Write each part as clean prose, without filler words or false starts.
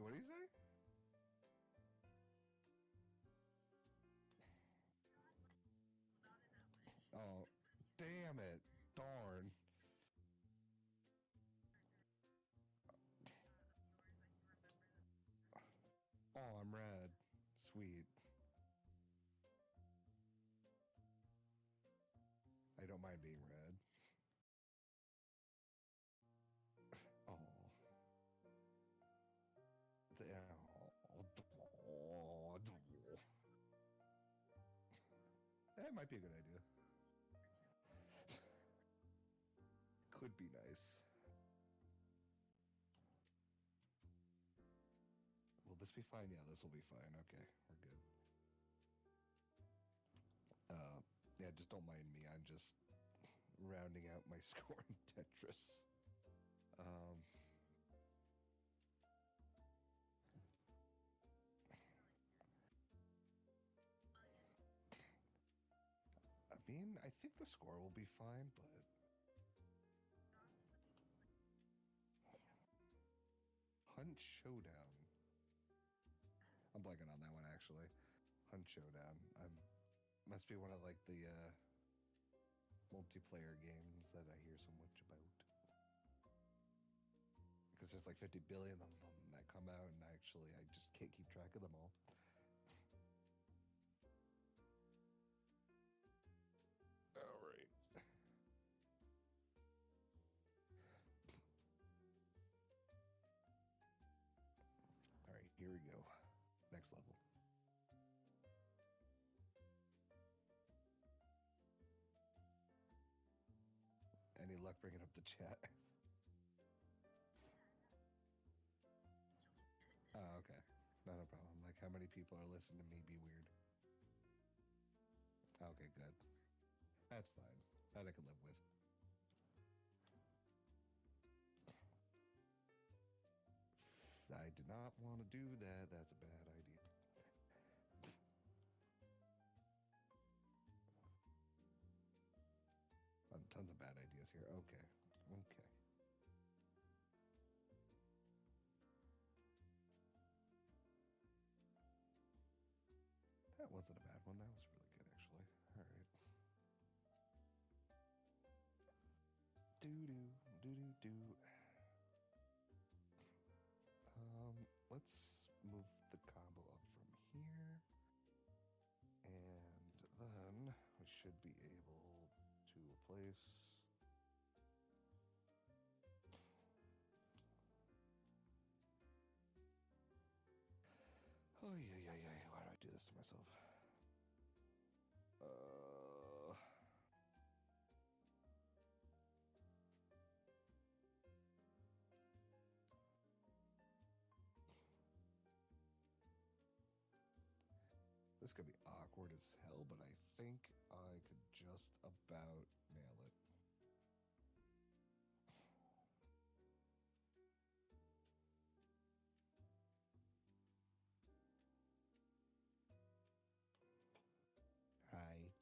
what did he say? Oh, damn it. Darn. Oh, I'm red. Sweet. I don't mind being red. Oh. That might be a good idea. Could be nice. Will this be fine? Yeah, this will be fine. Okay, we're good. Yeah, just don't mind me. I'm just rounding out my score in Tetris. Um, I mean, I think the score will be fine, but Hunt Showdown. I'm blanking on that one actually. Hunt Showdown. Must be one of like the multiplayer games that I hear so much about. Because there's like 50 billion of them that come out, and actually I just can't keep track of them all. All right. All right, here we go. Next level. Any luck bringing up the chat? Oh, okay. Not a problem. Like, how many people are listening to me be weird? Okay, good. That's fine. That I can live with. I did not want to do that. That's a bad idea. Tons of bad ideas here. Okay. Okay. That wasn't a bad one. That was really good, actually. All right. Do. Let's move the combo up from here. And then we should be able to replace... Oh, yeah. Why do I do this to myself? This could be awkward as hell, but I think I could just about nail it. Hi.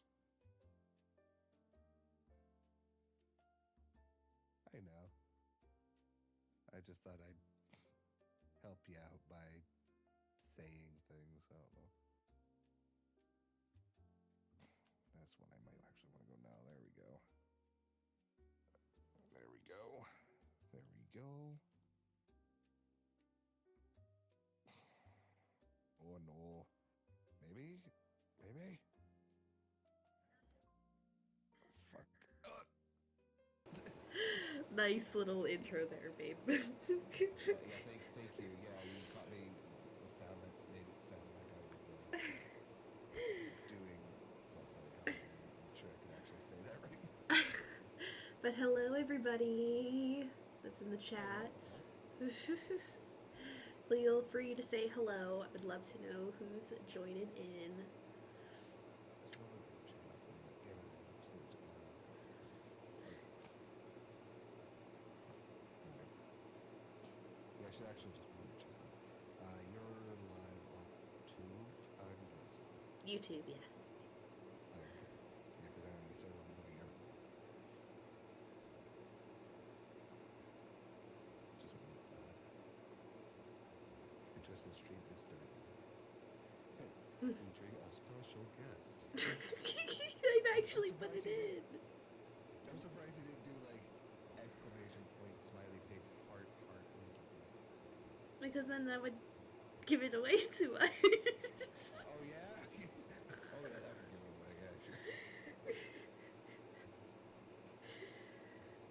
I know. I just thought I'd help you out by saying things. I don't know. That's when I might actually want to go now. There we go. There we go. There we go. Oh no. Maybe? Maybe? Fuck. Nice little intro there, babe. Yeah, thank you. Yeah, you caught me the sound that made it sound like I was doing something. I'm sure I can actually say that right. But hello, everybody that's in the chat. Feel free to say hello. I would love to know who's joining in. I should actually just move the channel. You're live on YouTube. YouTube, yeah. Okay. Yeah, because I only started moving everything. Just move that. as the stream is started. Featuring a special guest. I've actually put it in. I'm surprised you didn't do like exclamation point, smiley face, heart, emojis. Because then that would give it away too much. Oh yeah? Oh yeah, that would give it away, actually.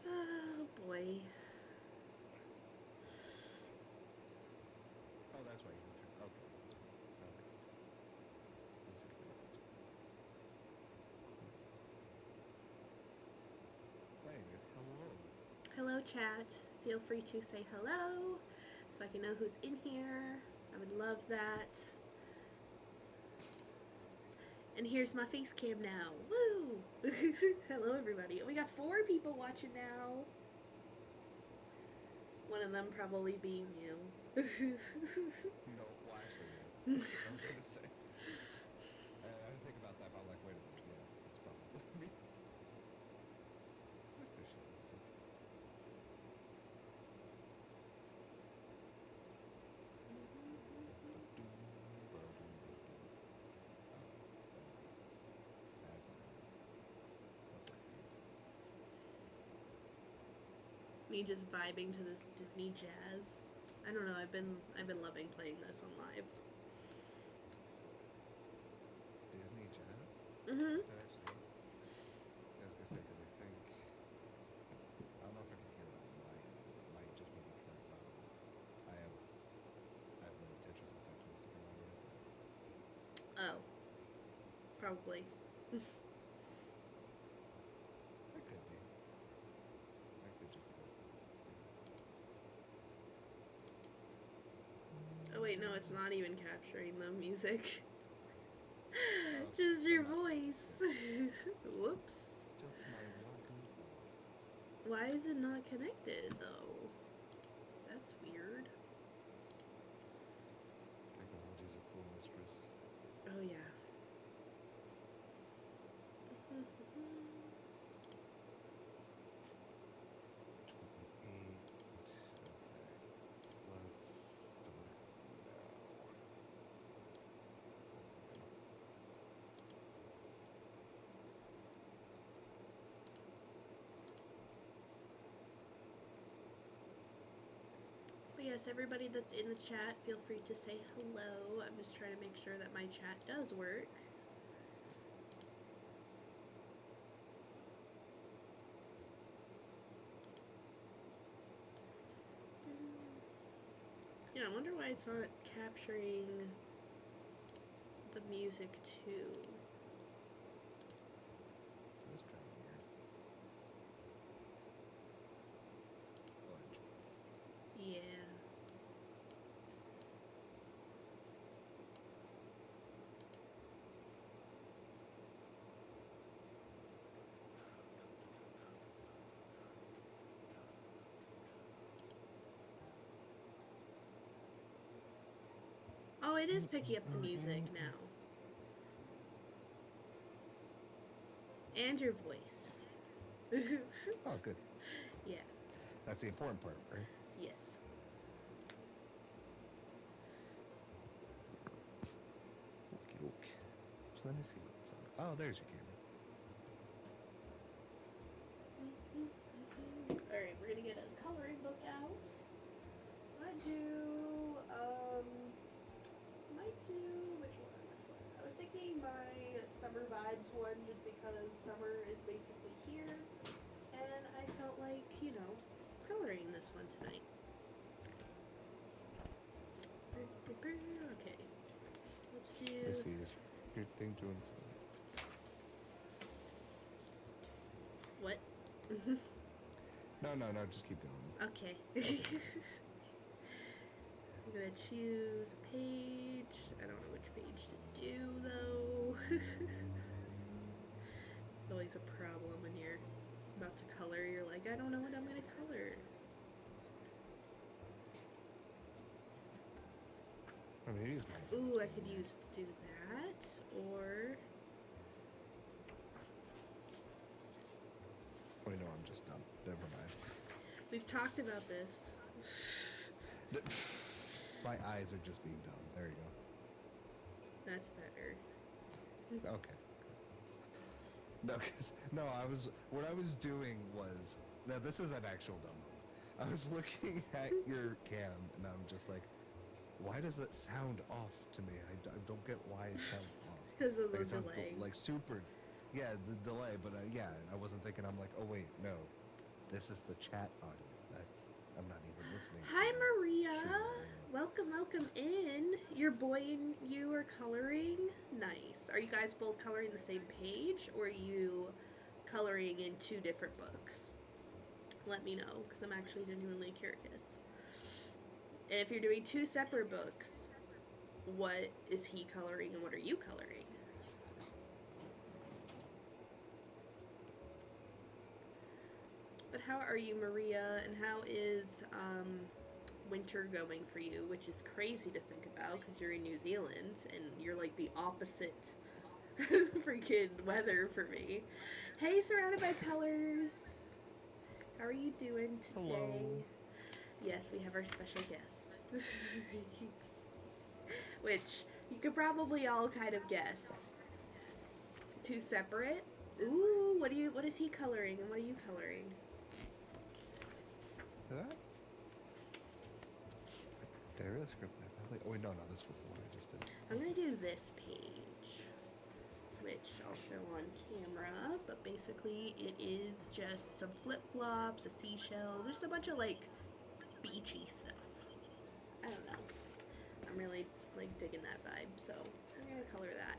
Oh boy. Oh, that's why you featured. Okay, that's fine. Okay. This is pretty much. Anyways, hello. Hello, chat. Feel free to say hello so I can know who's in here. I would love that. And here's my face cam now. Woo! Hello, everybody. We got 4 people watching now. One of them probably being you. No, well, actually, yes. I was gonna say. I didn't think about that, but I'm like, wait a minute. Yeah, it's probably me. Mr. Shit. Me just vibing to this Disney jazz. I don't know. I've been loving playing this on live. Disney Jazz? Mhm. Is that actually? I was gonna say, because I think I don't know if I can hear it on my end. It might just be because I have the Tetris Effect music in my room. Oh, probably. It could be. I could just be. Oh wait, no, it's not even capturing the music. Oh, Just your somehow. voice. Whoops. Just my lovely voice. Why is it not connected though? That's weird. Technology's a cool mistress. Oh yeah. 28. Okay. Let's start now. But yes, everybody that's in the chat, feel free to say hello. I'm just trying to make sure that my chat does work. Yeah, I wonder why it's not capturing the music too. That's kind of weird. Yeah. Oh, it is picking up the music now. And your voice. Oh, good. Yeah. That's the important part, right? Yes. Okie doke. So let me see what's on. Oh, there's your camera. Alright, we're gonna get a coloring book out. Might do, which one? I was thinking my summer vibes one just because summer is basically here. And I felt like, you know, coloring this one tonight. Okay. Let's do... I see. Is your thing doing something? What? No, just keep going. Okay. I'm gonna choose a page. I don't know which page to do though. It's always a problem when you're about to color. You're like, I don't know what I'm gonna color. Or maybe it's my. Ooh, I could do that, or Oh no, I'm just dumb. Never mind. we've talked about this. My eyes are just being dumb. There you That's better. go. Okay. No, what I was doing was, now this is an actual dumb moment. I was looking at your cam and I'm just like, why does that sound off to me? I don't get why it sounds off. Because of Like the it sounds delay. like super, yeah, the delay. But yeah, I wasn't thinking. I'm like, oh wait, no, this is the chat audio. I'm not even listening. Hi, Maria. Shoot. Welcome in. Your boy and you are coloring. Nice. Are you guys both coloring the same page, or are you coloring in two different books? Let me know, because I'm actually genuinely curious. And if you're doing two separate books, what is he coloring and what are you coloring? But how are you, Maria, and how is winter going for you, which is crazy to think about because you're in New Zealand and you're like the opposite freaking weather for me. Hey, surrounded by colors. How are you doing today? Hello. Yes, we have our special guest. Which you could probably all kind of guess. Two separate. Ooh, what is he coloring and what are you coloring? Did I really script that? Oh wait, no, this was the one I just did. I'm gonna do this page, which I'll show on camera, but basically it is just some flip-flops, a seashell, just a bunch of like beachy stuff. I don't know. I'm really like digging that vibe, so I'm gonna color that.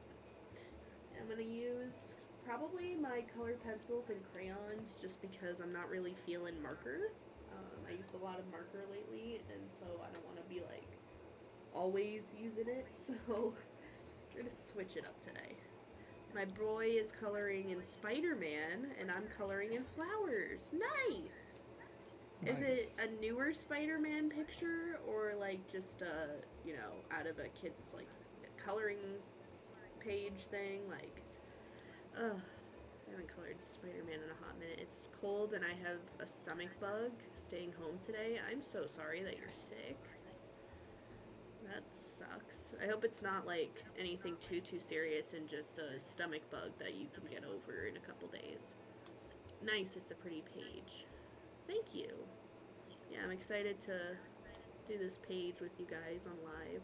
I'm gonna use probably my colored pencils and crayons just because I'm not really feeling marker. I used a lot of marker lately, and so I don't want to be like always using it, so I'm gonna switch it up today. My boy is coloring in Spider-Man, and I'm coloring in flowers. Nice! Is it a newer Spider-Man picture, or like just out of a kid's like coloring page thing? Like, I haven't colored Spider-Man in a hot minute. It's cold and I have a stomach bug staying home today. I'm so sorry that you're sick. That sucks. I hope it's not like anything too serious and just a stomach bug that you can get over in a couple days. Nice, it's a pretty page. Thank you. Yeah, I'm excited to do this page with you guys on live.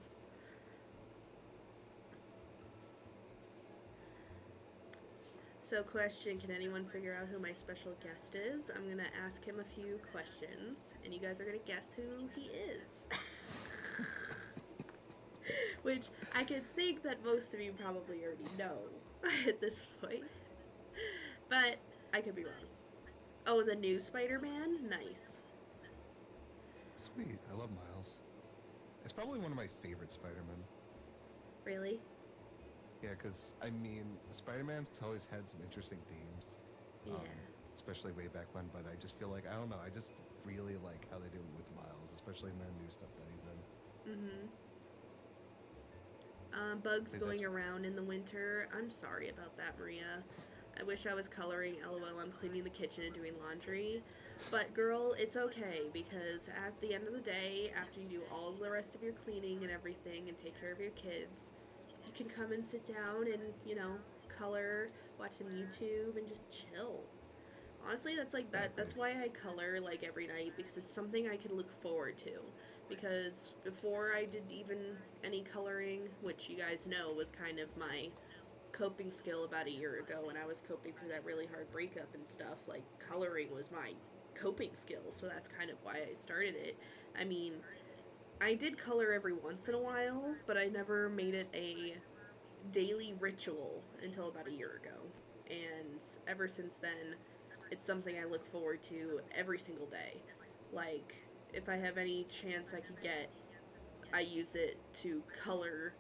So question, can anyone figure out who my special guest is? I'm going to ask him a few questions, and you guys are going to guess who he is. Which I can think that most of you probably already know at this point. But I could be wrong. Oh, the new Spider-Man? Nice. Sweet, I love Miles. It's probably one of my favorite Spider-Men. Really? Yeah, because, I mean, Spider-Man's always had some interesting themes. Yeah. Especially way back when, but I just feel like, I don't know, I just really like how they do it with Miles, especially in the new stuff that he's in. Bugs going around in the winter. I'm sorry about that, Maria. I wish I was coloring. LOL, I'm cleaning the kitchen and doing laundry. But girl, it's okay, because at the end of the day, after you do all the rest of your cleaning and everything and take care of your kids, you can come and sit down and, color, watch some YouTube, and just chill. Honestly, that's like that. That's why I color like every night, because it's something I can look forward to. Because before I did even any coloring, which you guys know was kind of my coping skill about a year ago when I was coping through that really hard breakup and stuff, like coloring was my coping skill, so that's kind of why I started it. I mean, I did color every once in a while, but I never made it a daily ritual until about a year ago. And ever since then, it's something I look forward to every single day. Like, if I have any chance I could get, I use it to color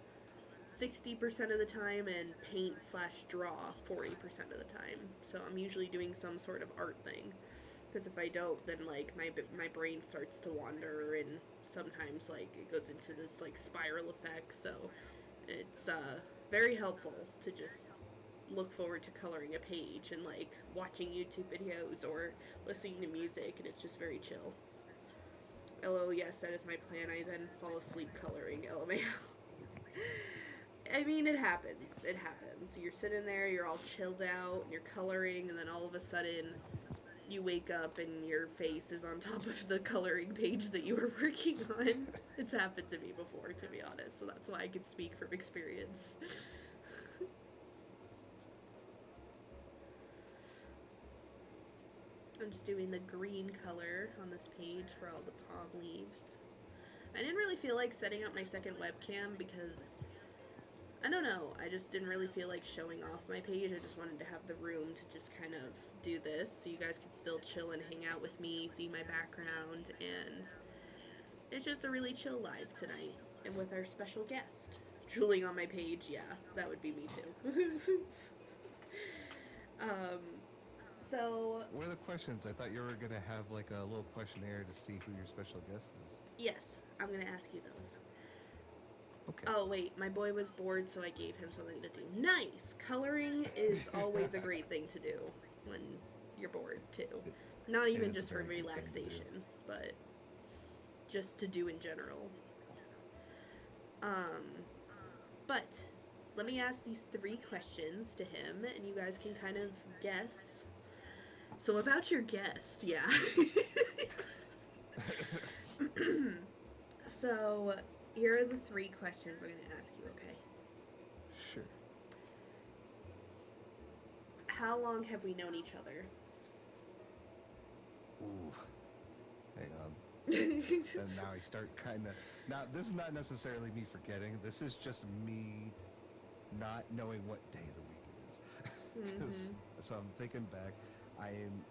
60% of the time and paint/draw 40% of the time. So I'm usually doing some sort of art thing. Because if I don't, then like my brain starts to wander, and sometimes like it goes into this like spiral effect. So it's very helpful to just look forward to coloring a page and like watching YouTube videos or listening to music, and it's just very chill. LOL, yes, that is my plan. I then fall asleep coloring. LMAO. I mean, it happens. It happens. You're sitting there, you're all chilled out, and you're coloring, and then all of a sudden, you wake up and your face is on top of the coloring page that you were working on. It's happened to me before, to be honest, so that's why I can speak from experience. I'm just doing the green color on this page for all the palm leaves. I didn't really feel like setting up my second webcam because, I don't know, I just didn't really feel like showing off my page. I just wanted to have the room to just kind of do this so you guys could still chill and hang out with me, see my background, and it's just a really chill live tonight. And with our special guest drooling on my page, yeah, that would be me too. So... What are the questions? I thought you were going to have like a little questionnaire to see who your special guest is. Yes, I'm going to ask you those. Okay. Oh, wait, my boy was bored, so I gave him something to do. Nice! Coloring is always a great thing to do when you're bored, too. Not even just for relaxation, but just to do in general. But let me ask these 3 questions to him, and you guys can kind of guess. So about your guest, yeah. So here are the 3 questions I'm going to ask you, okay? Sure. How long have we known each other? Ooh. Hang on. And now I start kind of... Now, this is not necessarily me forgetting. This is just me not knowing what day of the week it is. So I'm thinking back. I am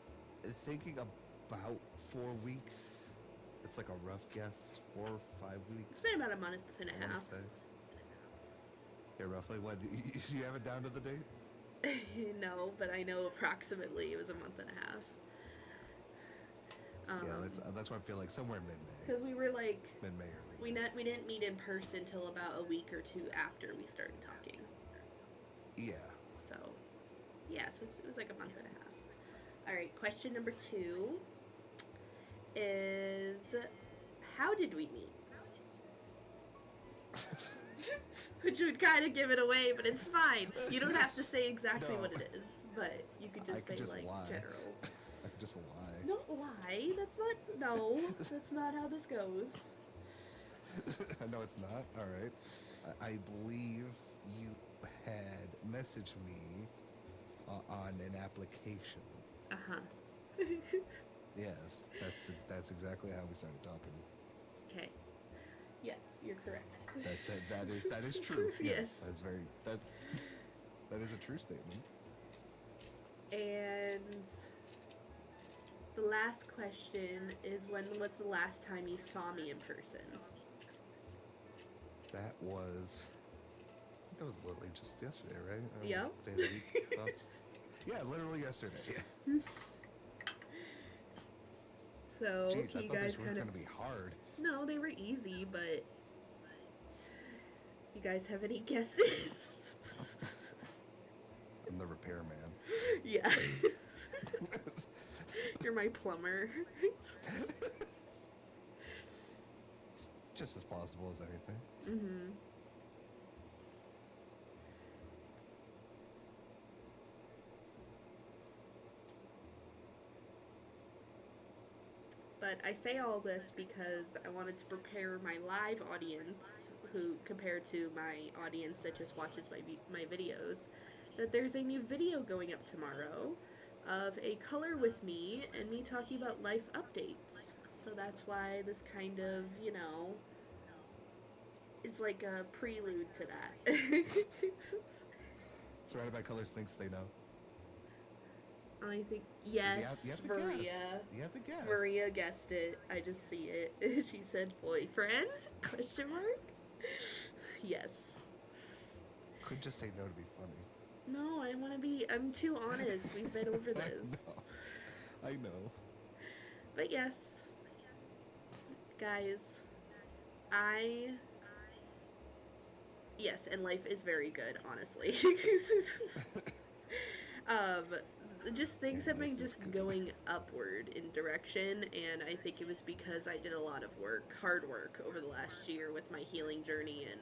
thinking about 4 weeks. It's like a rough guess. 4 or 5 weeks. It's been about a month and a half. Yeah, roughly. What? Do you have it down to the date? No, but I know approximately it was a month and a half. Yeah, that's why I feel like somewhere mid-May. Because we were like... Mid-May or late. We didn't meet in person till about a week or 2 after we started talking. Yeah. So, yeah, so it was like a month and a half. Alright, question number 2 is... How did we meet? Which would kind of give it away, but it's fine. You don't have to say exactly what it is, but you could just say, like, lie. general. I could just lie. Don't lie. That's not... No. That's not how this goes. No, it's not. All right. I believe you had messaged me on an application. Uh-huh. Yes, that's exactly how we started talking. Okay. Yes, you're correct. That is true. Yes. That is a true statement. And the last question is, when was the last time you saw me in person? That was literally just yesterday, right? Yeah. Day of the week. Yeah, literally yesterday. Yeah. So, Jeez, you guys kind of... gonna be hard. No, they were easy, but you guys have any guesses? I'm the repairman. Yeah. You're my plumber. It's just as plausible as anything. Mm-hmm. But I say all this because I wanted to prepare my live audience, who compared to my audience that just watches my videos, that there's a new video going up tomorrow of a color with me and me talking about life updates. So that's why this kind of, you know, is like a prelude to that. Surrounded by colors thinks they know. I think, yes, you have to Maria. Guess. You have to guess. Maria guessed it. I just see it. She said boyfriend? Question mark? Yes. Could just say no to be funny. No, I want to be, I'm too honest. We've been over this. I know. But yes, guys, yes, and life is very good, honestly. just things Yeah, have been it's just good. going upward in direction, and I think it was because I did a lot of work, hard work, over the last year with my healing journey and,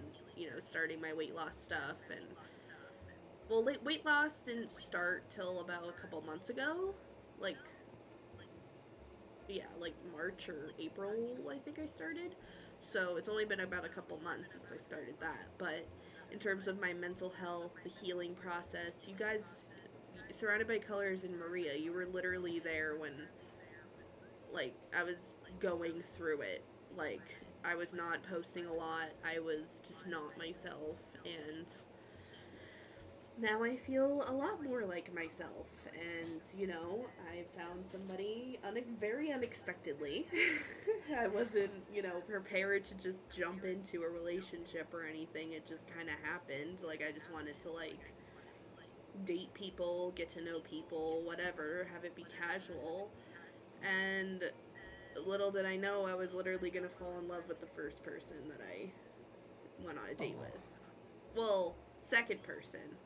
starting my weight loss stuff. And, well, weight loss didn't start till about a couple months ago. Like, yeah, like March or April, I think I started. So it's only been about a couple months since I started that. But in terms of my mental health, the healing process, you guys, Surrounded by Colors and Maria, you were literally there when, like, I was going through it. Like, I was not posting a lot, I was just not myself, and now I feel a lot more like myself. And, I found somebody very unexpectedly. I wasn't, prepared to just jump into a relationship or anything. It just kind of happened. Like, I just wanted to, like, date people, get to know people, whatever, have it be casual. And little did I know I was literally going to fall in love with the first person that I went on a date Oh, with. Well, second person.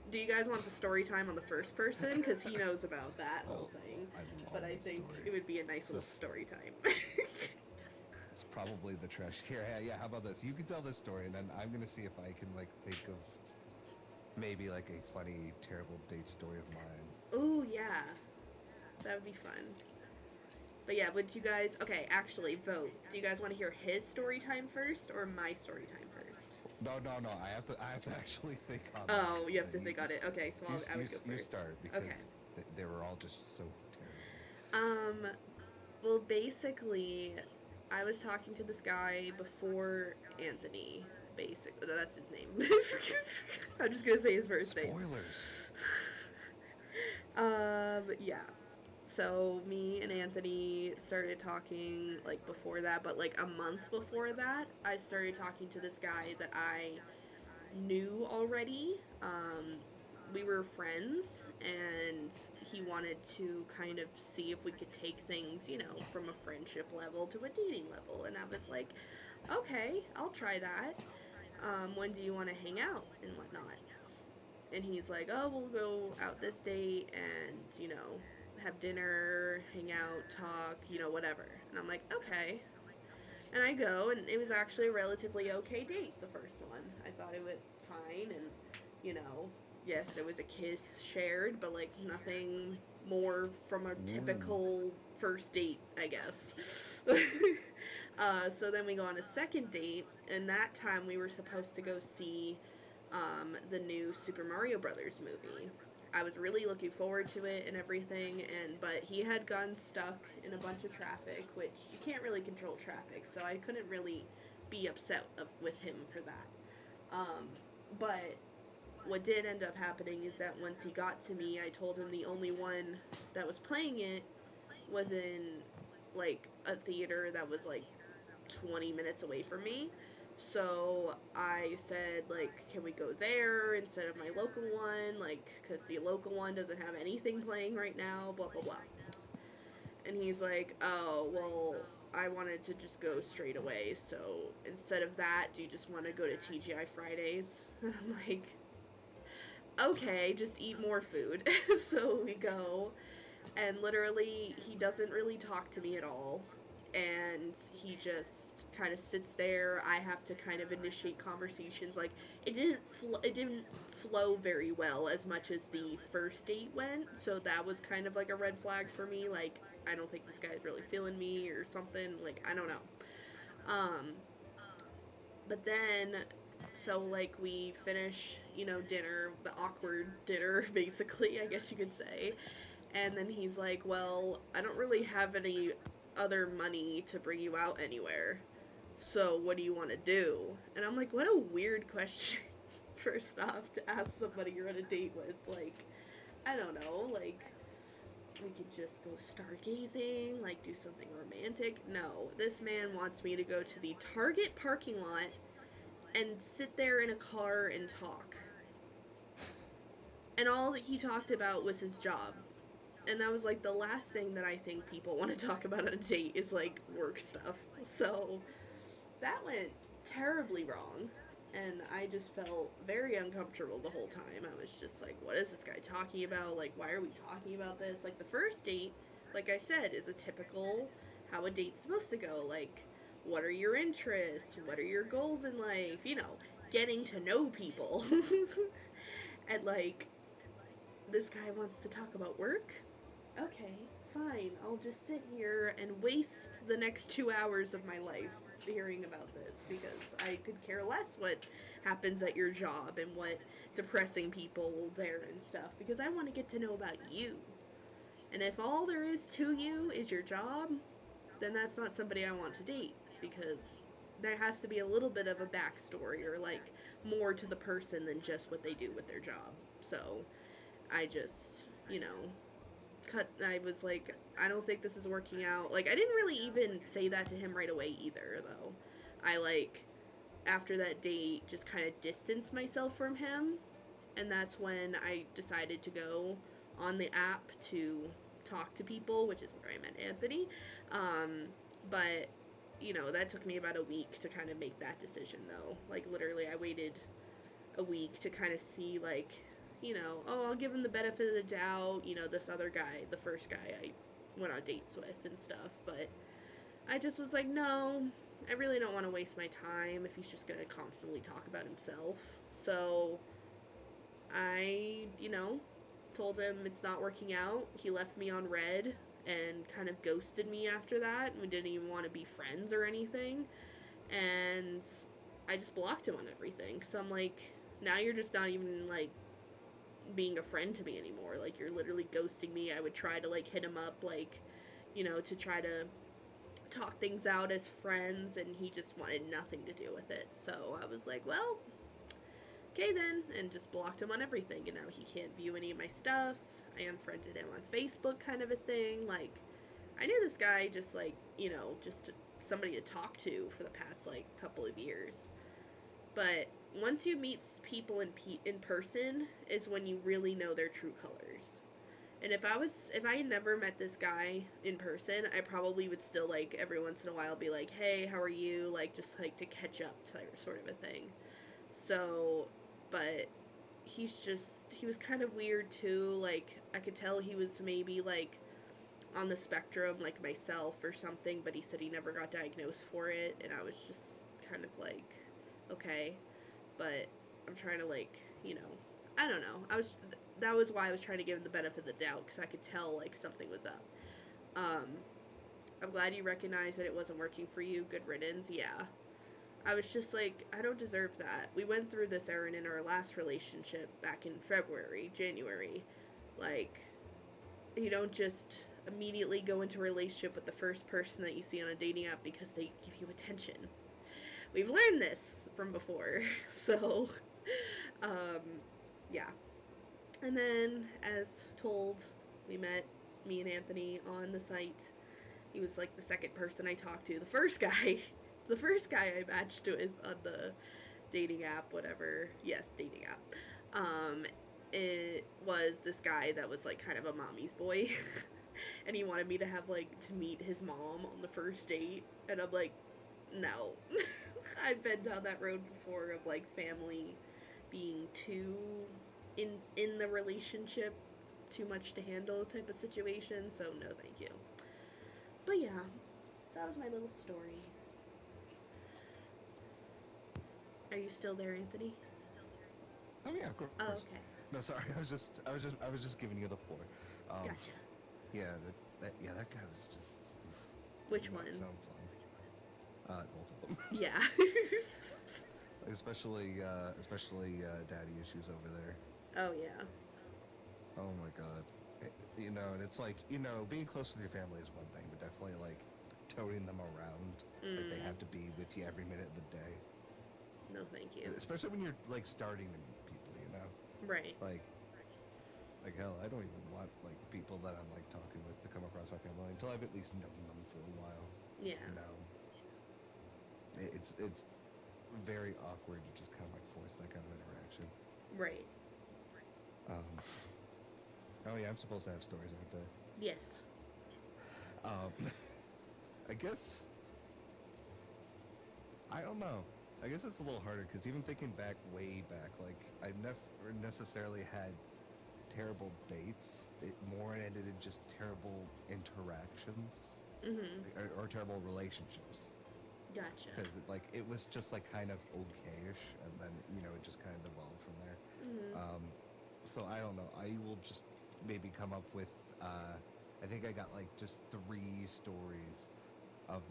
Do you guys want the story time on the first person? Because he knows about that whole thing. I love But I the think story. it would be a nice little This- story time. It's probably the trash. Here, yeah. How about this? You can tell this story, and then I'm gonna see if I can like think of maybe like a funny, terrible date story of mine. Ooh, yeah. That would be fun. But yeah, would you guys... Okay, actually, vote. Do you guys want to hear his story time first or my story time first? No. I have to actually think on. Oh, you have that. to think on it. Okay, so I would go first. You start because Okay. they were all just so terrible. Well, basically, I was talking to this guy before Anthony. Basically, that's his name. I'm just gonna say his first name. Spoilers. Yeah. So me and Anthony started talking like before that, but like a month before that, I started talking to this guy that I knew already. We were friends, and he wanted to kind of see if we could take things, from a friendship level to a dating level. And I was like, okay, I'll try that. When do you want to hang out and whatnot? And he's like, oh, we'll go out this date and, have dinner, hang out, talk, whatever. And I'm like, okay. And I go, and it was actually a relatively okay date, the first one. I thought it went fine, and, yes, there was a kiss shared, but, like, nothing more from a typical first date, I guess. So then we go on a second date, and that time we were supposed to go see the new Super Mario Brothers movie. I was really looking forward to it and everything, but he had gotten stuck in a bunch of traffic, which you can't really control traffic, so I couldn't really be upset with him for that. But what did end up happening is that once he got to me, I told him the only one that was playing it was in, like, a theater that was, like, 20 minutes away from me. So I said, like, can we go there instead of my local one? Like, because the local one doesn't have anything playing right now, blah, blah, blah. And he's like, oh, well, I wanted to just go straight away. So instead of that, do you just want to go to TGI Fridays? And I'm like, okay, just eat more food. So we go, and literally, he doesn't really talk to me at all. And he just kind of sits there. I have to kind of initiate conversations. Like, it didn't flow very well as much as the first date went. So that was kind of like a red flag for me. Like, I don't think this guy's really feeling me or something. Like, I don't know. But then, so, like, we finish, dinner, the awkward dinner, basically, I guess you could say. And then he's like, well, I don't really have any other money to bring you out anywhere, so what do you want to do? And I'm like, what a weird question first off to ask somebody you're on a date with. Like, I don't know, like, we could just go stargazing, like, do something romantic. No, this man wants me to go to the Target parking lot and sit there in a car and talk. And all that he talked about was his job. And that was, like, the last thing that I think people want to talk about on a date is, like, work stuff. So that went terribly wrong. and I just felt very uncomfortable the whole time. I was just like, what is this guy talking about? Like, why are we talking about this? Like, the first date, like I said, is a typical how a date's supposed to go. Like, what are your interests? What are your goals in life? You know, getting to know people. And, like, this guy wants to talk about work? Okay, fine. I'll just sit here and waste the next 2 hours of my life hearing about this because I could care less what happens at your job and what depressing people there and stuff because I want to get to know about you. And if all there is to you is your job, then that's not somebody I want to date because there has to be a little bit of a backstory or like more to the person than just what they do with their job. So I just, I was like, I don't think this is working out. Like, I didn't really even say that to him right away either, though. I, like, after that date, just kind of distanced myself from him. And that's when I decided to go on the app to talk to people, which is where I met Anthony. But, that took me about a week to kind of make that decision, though. Like, literally, I waited a week to kind of see, like, I'll give him the benefit of the doubt, this other guy, the first guy I went on dates with and stuff, but I just was like, no, I really don't want to waste my time if he's just going to constantly talk about himself. So I, told him it's not working out. He left me on red and kind of ghosted me after that. We didn't even want to be friends or anything. And I just blocked him on everything. So I'm like, now you're just not even, like, being a friend to me anymore. Like, you're literally ghosting me. I would try to, like, hit him up, like, to try to talk things out as friends, and he just wanted nothing to do with it. So I was like, well, okay then, and just blocked him on everything, and now he can't view any of my stuff. I unfriended him on Facebook, kind of a thing. Like, I knew this guy just, like, just somebody to talk to for the past, like, couple of years. But once you meet people in person is when you really know their true colors. And if I had never met this guy in person, I probably would still, like, every once in a while be like, hey, how are you? Like, just, like, to catch up sort of a thing. So, but he was kind of weird, too. Like, I could tell he was maybe, like, on the spectrum, like myself or something, but he said he never got diagnosed for it, and I was just kind of like, okay, but I'm trying to, like, I don't know. That was why I was trying to give him the benefit of the doubt, because I could tell, like, something was up. I'm glad you recognized that it wasn't working for you. Good riddance. Yeah. I was just like, I don't deserve that. We went through this, Erin, in our last relationship back in January. Like, you don't just immediately go into a relationship with the first person that you see on a dating app because they give you attention. We've learned this from before. So, yeah. And then, as told, we met, me and Anthony, on the site. He was, like, the second person I talked to. The first guy I matched with on the dating app, whatever. Yes, dating app. It was this guy that was, like, kind of a mommy's boy. And he wanted me to to meet his mom on the first date. And I'm like, no. I've been down that road before of, like, family being too in the relationship, too much to handle type of situation. So, no, thank you. But, yeah. So that was my little story. Are you still there, Anthony? Oh, yeah, of course. Oh, okay. No, sorry. I was just giving you the floor. Gotcha. Yeah, that guy was just. Which one? Sound fun. Both of them. Yeah. especially daddy issues over there. Oh yeah. Oh my god. And it's like, being close with your family is one thing, but definitely like toting them around. Like they have to be with you every minute of the day. No, thank you. Especially when you're like starting to meet people, Right. Like hell, I don't even want like people that I'm like talking with to come across my family until I've at least known them for a while. Yeah. It's very awkward to just kind of like force that kind of interaction. Right. Oh yeah, I'm supposed to have stories, aren't I? Yes. I guess I don't know. I guess it's a little harder because even thinking back, way back, like I've never necessarily had terrible dates. It more ended in just terrible interactions Mhm. or terrible relationships. Gotcha. Because it was just like kind of okayish, and then it just kind of evolved from there. Mhm. So I don't know. I will just maybe come up with. I think I got like just 3 stories of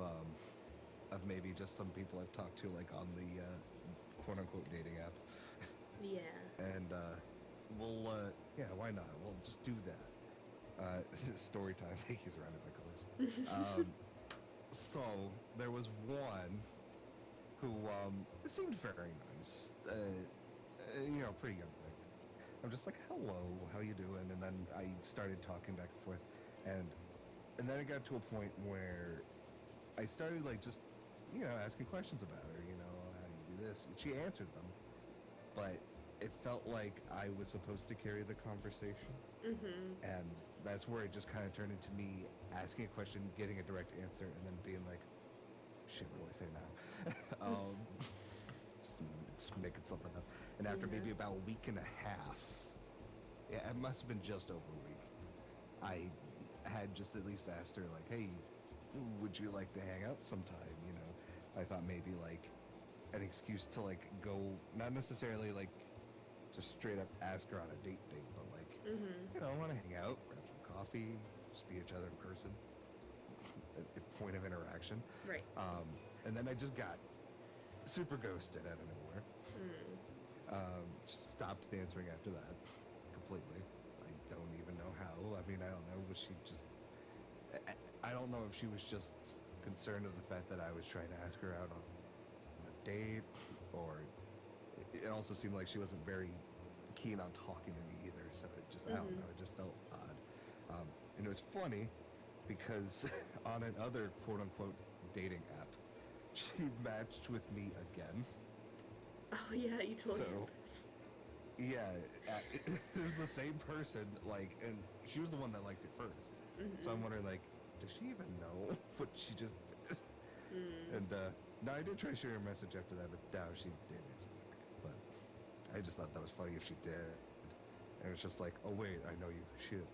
maybe just some people I've talked to like on the quote unquote dating app, Yeah. and yeah, why not? We'll just do that. Story time. He's surrounded by colors. So there was one who seemed very nice. Pretty young thing. I'm just like, hello, how you doing? And then I started talking back and forth, and then it got to a point where I started like just asking questions about her. How do you do this? She answered them, but it felt like I was supposed to carry the conversation, Mhm. and that's where it just kind of turned into me asking a question, getting a direct answer, and then being like, shit, what do I say now? um, just making something up. And after Yeah. maybe about a week and a half, yeah, it must have been just over a week, I had just at least asked her, like, hey, would you like to hang out sometime? I thought maybe like an excuse to like go, not necessarily like just straight up ask her on a date, but like, Mhm. I want to hang out, grab some coffee, just be each other in person, a point of interaction. Right. And then I just got super ghosted out of nowhere. Mm. Just stopped answering after that completely. I don't even know how. I mean, I don't know. Was she just? I don't know if she was just concerned of the fact that I was trying to ask her out on a date, or it also seemed like she wasn't very keen on talking to me either. So it just, I don't Mhm. know. It just felt odd. And it was funny because on another quote unquote dating app, she matched with me again. Oh yeah, you told me So this. yeah, it was the same person, like, and she was the one that liked it first. So I'm Mhm. wondering, like, does she even know what she just did? Mm. And no, I did try to shoot her a message after that, but no, she didn't answer back. But I just thought that was funny if she did. And it's just like, oh wait, I know you. Shit,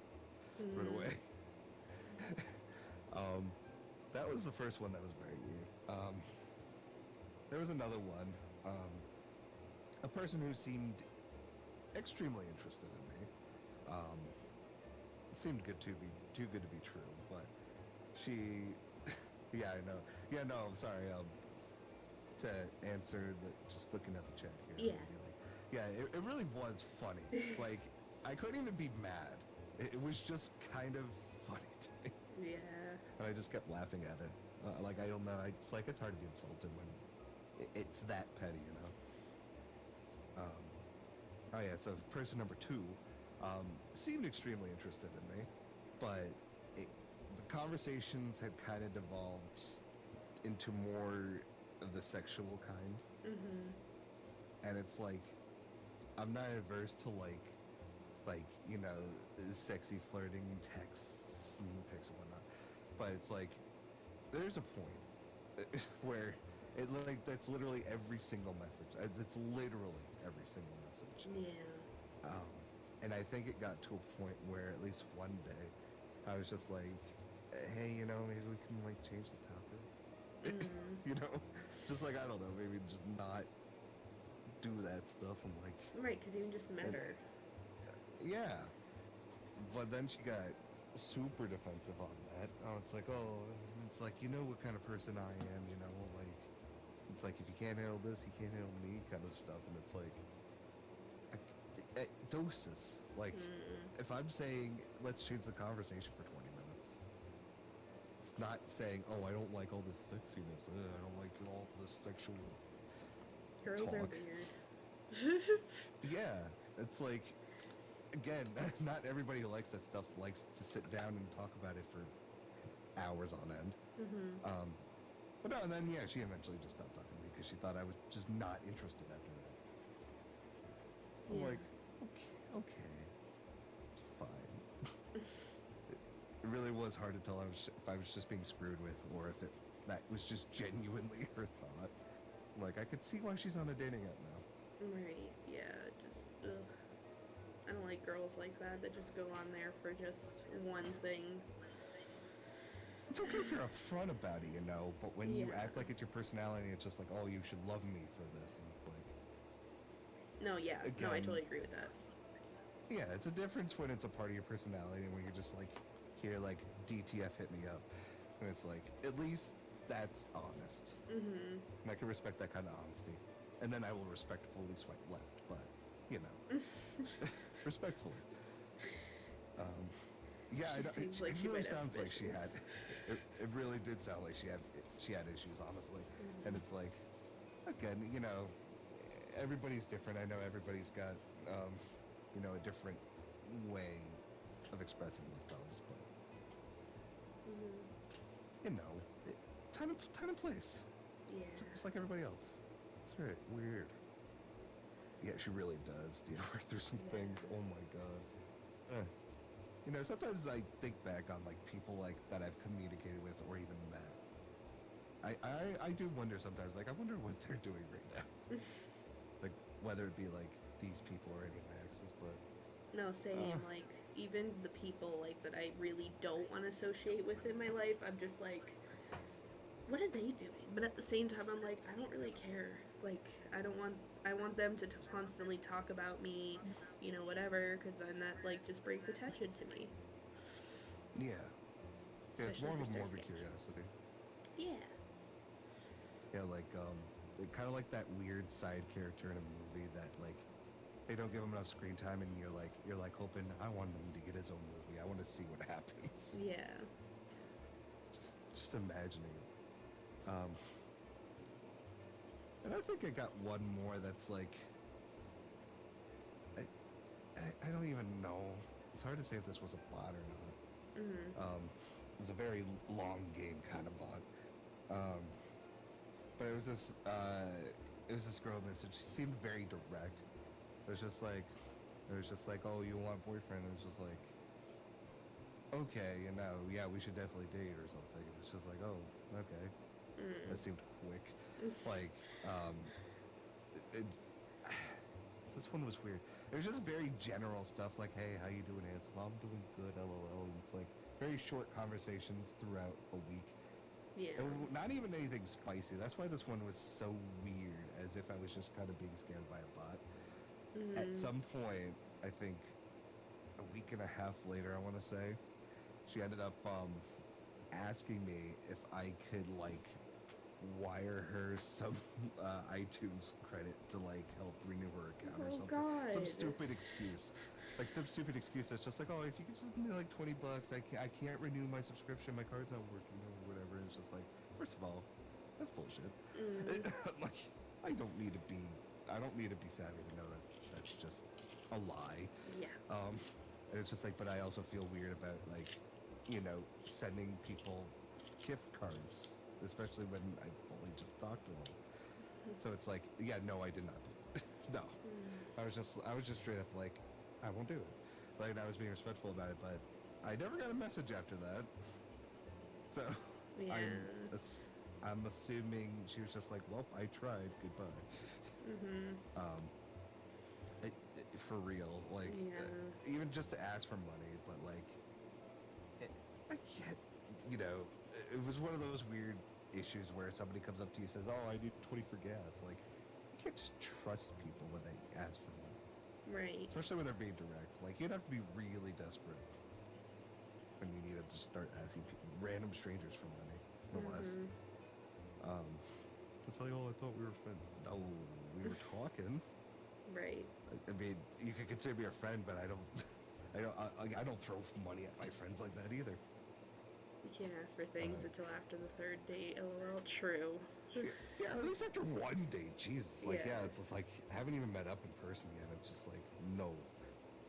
right Mm. away. um, that was the first one that was very weird. There was another one. A person who seemed extremely interested in me. Um, it seemed too good to be true, but she, yeah, I know. Yeah, no, I'm sorry. To answer just looking at the chat here, Yeah. immediately. Yeah, it really was funny. Like, I couldn't even be mad. It was just kind of funny to me, Yeah. and I just kept laughing at it. Like, I don't know. It's hard to be insulted when it's that petty. Um, Oh yeah, so person number 2 seemed extremely interested in me, but the conversations had kind of devolved into more of the sexual kind, Mhm. and it's like I'm not averse to like sexy flirting texts and pics and whatnot, but it's like there's a point where that's literally every single message. It's literally every single message. Yeah. Um, and I think it got to a point where at least one day I was just like, hey, maybe we can like change the topic. Mm. you know, just like I don't know, maybe just not do that stuff. I'm like, Right, because you just met and, her. yeah. But then she got super defensive on that. Oh, it's like, you know what kind of person I am, like it's like if you can't handle this, you can't handle me, kind of stuff. And it's like, doses. Like, Mm. if I'm saying let's change the conversation for 20 minutes, it's not saying, oh, I don't like all this sexiness. I don't like all this sexual Girls are talk. weird. Yeah, it's like, again, not everybody who likes that stuff likes to sit down and talk about it for hours on end. Mhm. But no, and then yeah, she eventually just stopped talking to me because she thought I was just not interested after that. I'm Yeah. like, okay, it's fine. It really was hard to tell if I was just being screwed with, or if that was just genuinely her thought. Like, I could see why she's on a dating app now. Right, yeah, just, ugh. I don't like girls like that just go on there for just one thing. It's okay if you're upfront about it, you know, but when you Yeah. act like it's your personality, it's just like, oh, you should love me for this. And, like, No, yeah, no, I again, totally agree with that. yeah, it's a difference when it's a part of your personality and when you're just like, here, like, DTF hit me up. And it's like, at least that's honest. Mm-hmm. And I can respect that kind of honesty. And then I will respectfully swipe left, but, you know, respectfully. Yeah, She seems like it she really might have sounds like she had. issues. It really did sound like she had issues, honestly. Mm-hmm. And it's like, again, you know, everybody's different. I know everybody's got, you know, a different way of expressing themselves, but Mm-hmm. you know, time and place, Yeah. just like everybody else. It's very weird. Yeah, she really does work through some Yeah. things. Oh my god. Eh. You know, sometimes I think back on like people like that I've communicated with or even met. I do wonder sometimes, like I wonder what they're doing right now. Like whether it be like these people or any Maxes, but No, same. Like, even the people, like, that I really don't want to associate with in my life, I'm just like, what are they doing? But at the same time, I'm like, I don't really care. Like, I want them to constantly talk about me, you know, whatever, because then that, like, just brings attention to me. yeah. Yeah, it's Especially more of if a they're morbid sketchy. curiosity. Yeah. Yeah, like kind of like that weird side character in a movie that like they don't give him enough screen time, and you're like hoping I want him to get his own movie. I want to see what happens. Yeah. Just imagining it. And I think I got one more that's like I don't even know. It's hard to say if this was a bot or not. Mm-hmm. It was a very long game kind of bot. But it was this girl message. She seemed very direct. It was just like, oh, you want a boyfriend? And it's just like, okay, you know, yeah, we should definitely date or something. It was just like, oh, okay. That seemed quick. Like, it, this one was weird. It was just very general stuff like, hey, how you doing, handsome? I'm doing good, lol. And it's like very short conversations throughout a week. Yeah. And not even anything spicy. That's why this one was so weird, as if I was just kind of being scammed by a bot. At some point, I think a week and a half later, I want to say, she ended up asking me if I could like wire her some iTunes credit to like help renew her account or Oh, something. God. Some stupid excuse. Like some stupid excuse that's just like, oh, if you could just give me like $20, I can't renew my subscription, my card's not working or whatever. And it's just like, first of all, that's bullshit. Like, I don't need to be savvy to know that that's just a lie. Yeah. And it's just like, but I also feel weird about like, you know, sending people gift cards, especially when I've only just talked to them. So it's like, yeah, no, I did not do it. No. I was just straight up like, I won't do it. Like, I was being respectful about it, but I never got a message after that. So Yeah. I'm assuming she was just like, well, I tried, goodbye. For real, like, even just to ask for money, but like, I can't, you know, it was one of those weird issues where somebody comes up to you and says, oh, I need 20 for gas. Like, you can't just trust people when they ask for money. Right. Especially when they're being direct. Like, you'd have to be really desperate when you need to just start asking people, random strangers for money, no less. It's like, oh, I thought we were friends. No, we were talking. Right. I mean, you could consider me a friend, but I don't throw money at my friends like that either. You can't ask for things until after the third date. LOL. True. Yeah, at least after one date. Jesus. Like, Yeah. it's just like, haven't even met up in person yet. It's just like, no.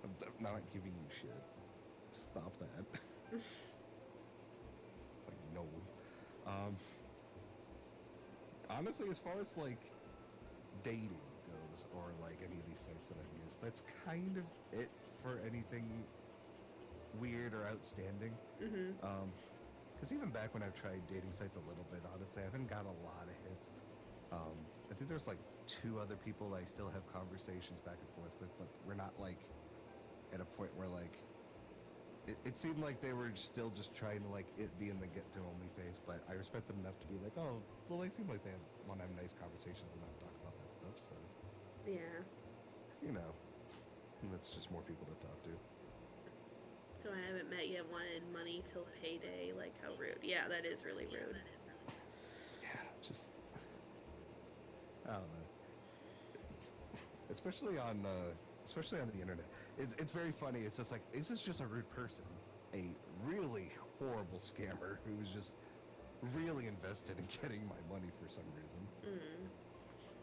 I'm not giving you shit. Stop that. Like, no. Honestly, as far as like dating goes, or like any of these sites that I've used, that's kind of it for anything weird or outstanding. Because even back when I've tried dating sites a little bit, honestly, I haven't got a lot of hits. I think there's like two other people I still have conversations back and forth with, but we're not like at a point where like it seemed like they were still just trying to like it be in the get to only phase. But I respect them enough to be like, oh, well, they seem like they want to have nice conversations and not talk about that stuff. So Yeah. you know, that's just more people to talk to. So I haven't met yet. Wanted money till payday. Like how rude. Yeah, that is really rude. Yeah, just I don't know. It's, especially on the internet. It's very funny. It's just like, is this just a rude person? A really horrible scammer who's just really invested in getting my money for some reason.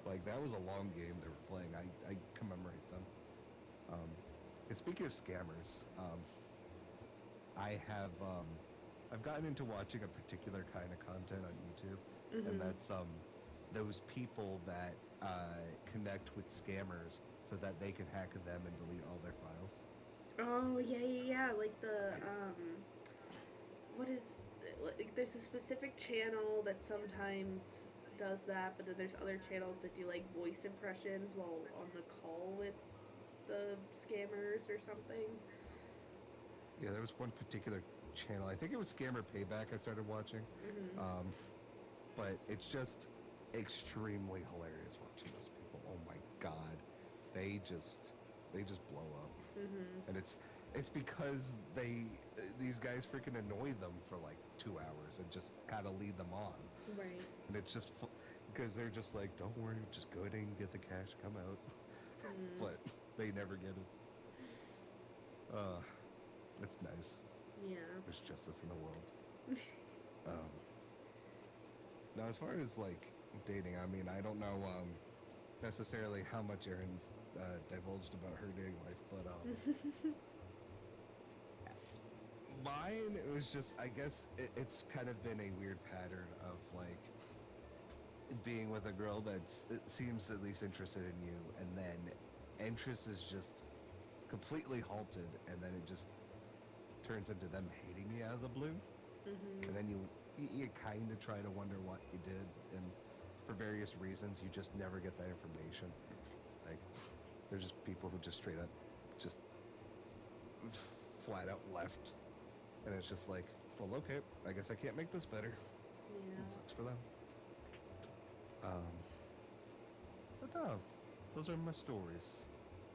Like, that was a long game they were playing. I commemorate them. And speaking of scammers, I've gotten into watching a particular kind of content on YouTube, and that's those people that connect with scammers so that they can hack them and delete all their files. Oh yeah. Like the what is like? There's a specific channel that sometimes does that, but then there's other channels that do like voice impressions while on the call with the scammers or something. Yeah, there was one particular channel. I think it was Scammer Payback I started watching. But it's just extremely hilarious watching those people. Oh my god. They just blow up. And it's because these guys freaking annoy them for like 2 hours and just kind of lead them on. Right. And it's just because they're just like, don't worry, just go ahead and get the cash, come out. But they never get it. It's nice. Yeah. There's justice in the world. Now, as far as like dating, I mean, I don't know necessarily how much Erin's divulged about her dating life, but mine, it was just, I guess it's kind of been a weird pattern of like being with a girl it seems at least interested in you, and then interest is just completely halted, and then it just turns into them hating you out of the blue. And then you kind of try to wonder what you did, and for various reasons you just never get that information. Like, there's just people who just straight up just flat out left, and it's just like, well, okay, I guess I can't make this better. Yeah. It sucks for them. But no, those are my stories.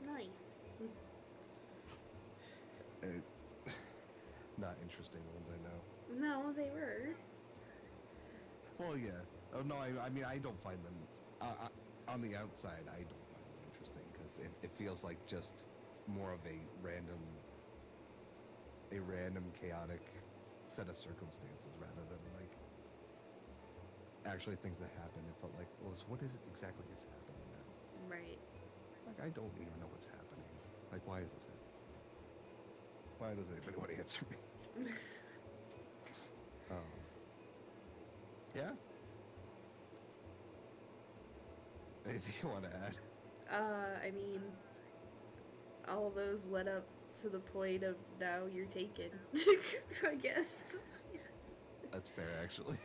Nice. Not interesting ones, I know. No, they were. Well, yeah. Oh no, I mean, I don't find them on the outside. I don't find them interesting because it feels like just more of a random chaotic set of circumstances rather than like actually things that happen. It felt like, well, what is it exactly is happening now? Right. Like, I don't even know what's happening. Like, why is this happening? Why doesn't anybody want to answer me? Yeah. Anything you want to add? I mean, all those led up to the point of now you're taken. I guess. That's fair, actually.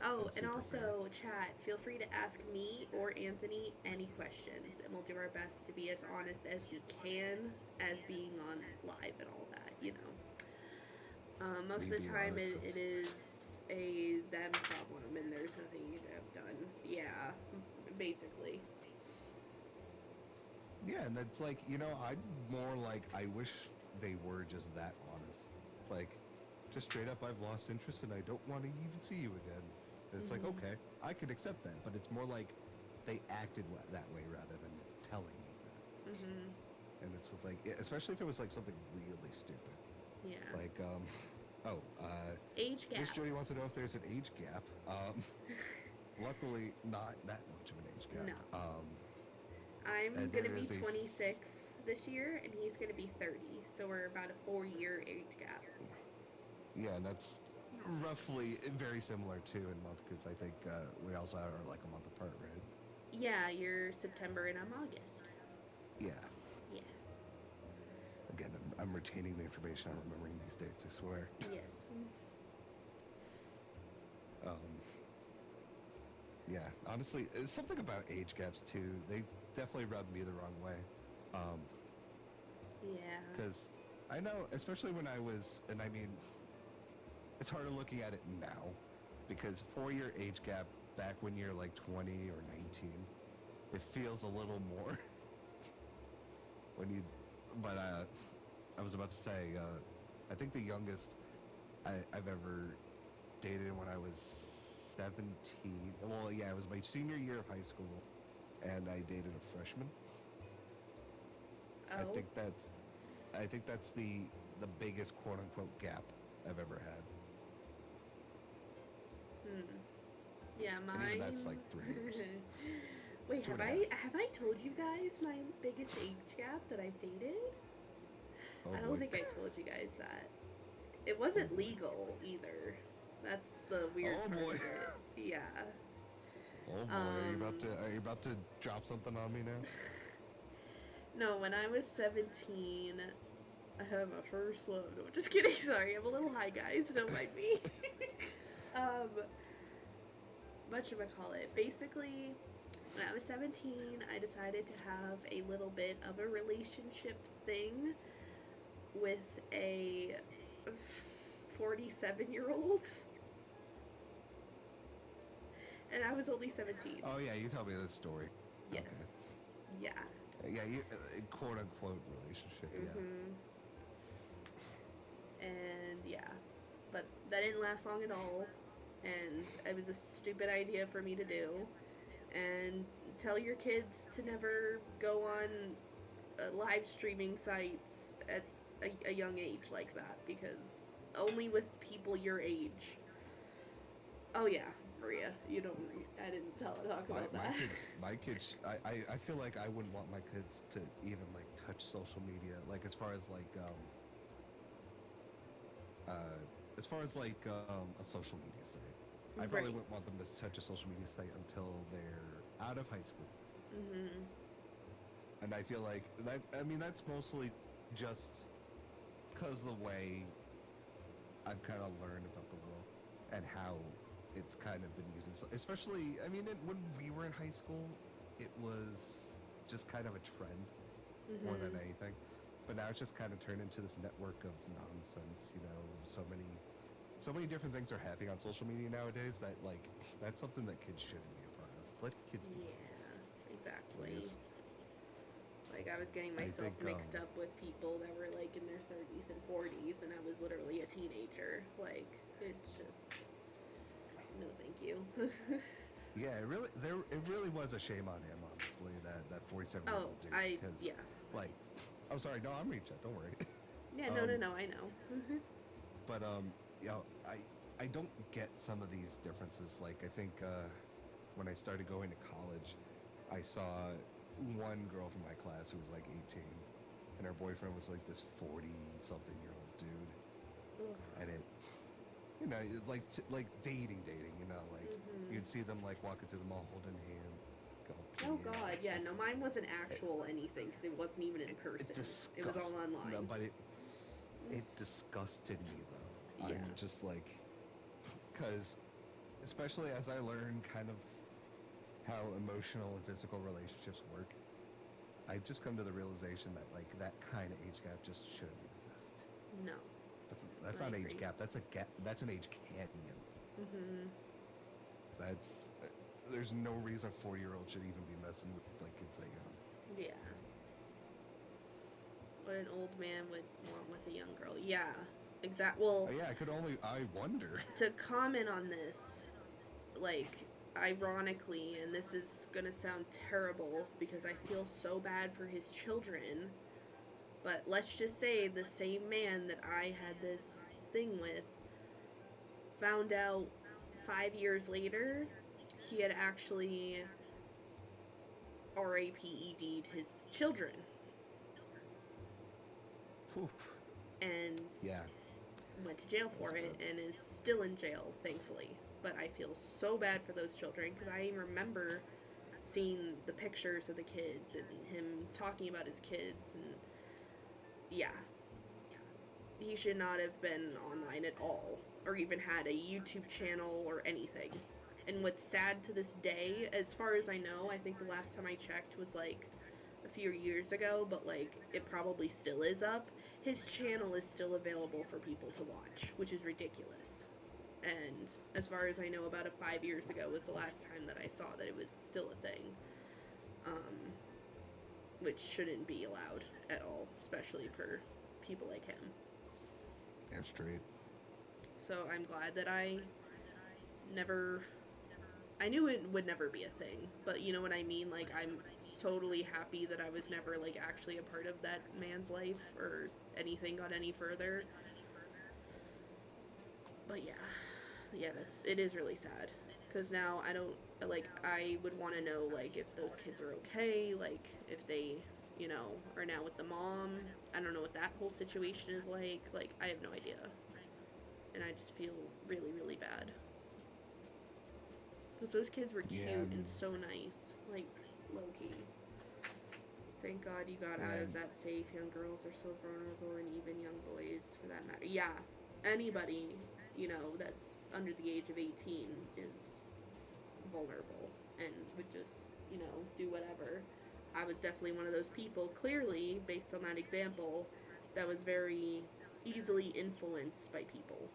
Oh, That's and super also, chat, feel free to ask me or Anthony any questions, and we'll do our best to be as honest as we can as being on live and all that, you know. Most of the time it is a them problem, and there's nothing you could have done. Yeah, basically. Yeah, and it's like, you know, I'm more like, I wish they were just that honest. Like, just straight up, I've lost interest and I don't want to even see you again. And it's like, okay, I could accept that, but it's more like they acted that way rather than telling me that. And it's just like, especially if it was like something really stupid. Yeah. Like, age gap. Miss Jody wants to know if there's an age gap. Luckily, not that much of an age gap. No. I'm and going to there be is a- 26 this year, and he's going to be 30, so we're about a 4-year age gap. Yeah, and that's roughly very similar too in month, because I think we also are like a month apart, right? Yeah, you're September and I'm August. Yeah. Yeah. Again, I'm retaining the information. I'm remembering these dates, I swear. Yes. Yeah, honestly, it's something about age gaps too. They definitely rubbed me the wrong way. Yeah. Because I know, especially when I was, and I mean, it's harder looking at it now, because 4 year age gap back when you're like 20 or 19, it feels a little more when you. But I was about to say, I think the youngest I've ever dated when I was 17. Well, yeah, it was my senior year of high school, and I dated a freshman. I Oh. think that's I think that's the biggest quote unquote gap I've ever had. Hmm. Yeah, And even that's like mine. 3 years. Wait, Two have and a half. I told you guys my biggest age gap that I've dated? Oh I don't boy. think I told you guys that. It Oh wasn't boy. legal either. That's the weird Oh part boy. of it. Yeah. Oh boy. Um Are you about to drop something on me now? no, when I was 17, I had my first love. No, just kidding. Sorry, I'm a little high, guys. Don't mind me. um, whatchamacallit. Basically, when I was 17, I decided to have a little bit of a relationship thing with a 47-year-old. And I was only 17. Oh yeah, you told me this story. Yes. Okay. Yeah. Yeah, you quote unquote relationship. Yeah. Mhm. And yeah, but that didn't last long at all, and it was a stupid idea for me to do. And tell your kids to never go on live streaming sites at a young age like that, because only with people your age. Oh yeah, Maria, you don't. I didn't talk about that. My kids. I feel like I wouldn't want my kids to even like touch social media. Like as far as like a social media site. I probably Right. wouldn't want them to touch a social media site until they're out of high school. Mhm. And I feel like that. I mean, that's mostly just because the way I've kind of learned about the world and how it's kind of been using. So, especially, I mean, when we were in high school, it was just kind of a trend more than Mhm. anything. But now it's just kind of turned into this network of nonsense. You know, so many different things are happening on social media nowadays that like that's something that kids shouldn't be a part of. Let kids be kids, Yeah. Exactly. please. Like, I was getting I myself think mixed up with people that were like in their 30s and 40s, and I was literally a teenager. Like, it's just no, thank you. yeah, it really was a shame on him, honestly, that 47-year-old Oh, dude. I Because yeah, like, oh sorry, no, I'm reaching. Don't worry. yeah, no, um, no, no, I know. but you know, I don't get some of these differences. Like, I think when I started going to college, I saw one girl from my class who was like 18, and her boyfriend was like this 40-something-year-old dude, Ugh. and it, you know, like dating, you know, like Mhm. you'd see them like walking through the mall holding hands, going Oh peeing. God, yeah, no, mine wasn't It, actual anything because it wasn't even in it person. It was all disgust, no, online. but it disgusted me though. Yeah. I'm just like, because especially as I learn kind of how emotional and physical relationships work, I've just come to the realization that like that kind of age gap just shouldn't exist. No, That's I not age agree. gap. That's a gap. That's an age canyon. Mhm. That's there's no reason a 40-year-old should even be messing with like kids that young. Yeah. What an old man would want with a young girl. Yeah. Exact. Well, Yeah, I wonder. to comment on this, like, ironically, and this is gonna sound terrible because I feel so bad for his children, but let's just say the same man that I had this thing with found out 5 years later he had actually RAPED'd his children Whew. and Yeah, went to jail that's for it bad. and is still in jail, thankfully. But I feel so bad for those children because I remember seeing the pictures of the kids and him talking about his kids, and yeah, he should not have been online at all or even had a YouTube channel or anything. And what's sad to this day, as far as I know, I think the last time I checked was like a few years ago, but like it probably still is up. His channel is still available for people to watch, which is ridiculous. And as far as I know, about 5 years ago was the last time that I saw that it was still a thing. Which shouldn't be allowed at all, especially for people like him. Yeah, straight. So I'm glad that I knew it would never be a thing, but you know what I mean? Like, I'm totally happy that I was never, like, actually a part of that man's life or anything got any further. But yeah, it is really sad. Because now I would want to know, like, if those kids are okay, like, if they, you know, are now with the mom. I don't know what that whole situation is like. Like, I have no idea. And I just feel really, really bad. Because those kids were cute and so nice. Like, low-key. Thank God you got out of that safe. Young girls are so vulnerable, and even young boys, for that matter. Yeah, anybody, you know, that's under the age of 18 is vulnerable and would just, you know, do whatever. I was definitely one of those people, clearly, based on that example, that was very easily influenced by people.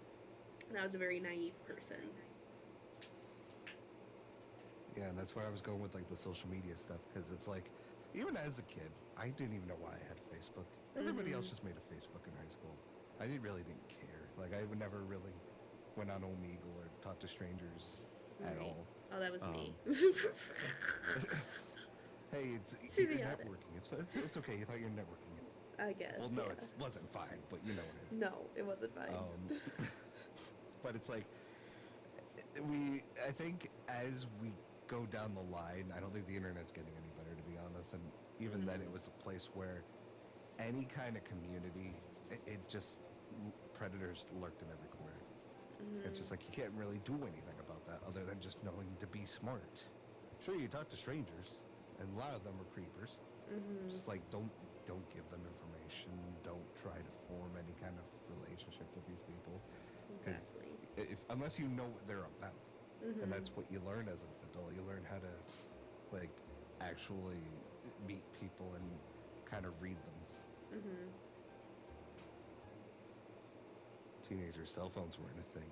And I was a very naive person. Yeah, and that's where I was going with, like, the social media stuff, because it's like, even as a kid, I didn't even know why I had Facebook. Everybody else just made a Facebook in high school. I really didn't care. Like, I never really went on Omegle or talked to strangers at all. Oh, that was me. Hey, you're networking. It's okay. You thought you were networking. I guess. Well, no, it wasn't fine, but you know what I mean. No, it wasn't fine. But it's like, I think as we go down the line, I don't think the internet's getting any better, to be honest. And even then, it was a place where any kind of community, it just, predators lurked in every corner. It's just like, you can't really do anything about that other than just knowing to be smart. Sure, you talk to strangers, and a lot of them are creepers. Just like, don't give them information. Don't try to form any kind of relationship with these people. Exactly. Unless you know what they're about. And that's what you learn as an adult. You learn how to, like, actually meet people and kind of read them. Teenager cell phones weren't a thing.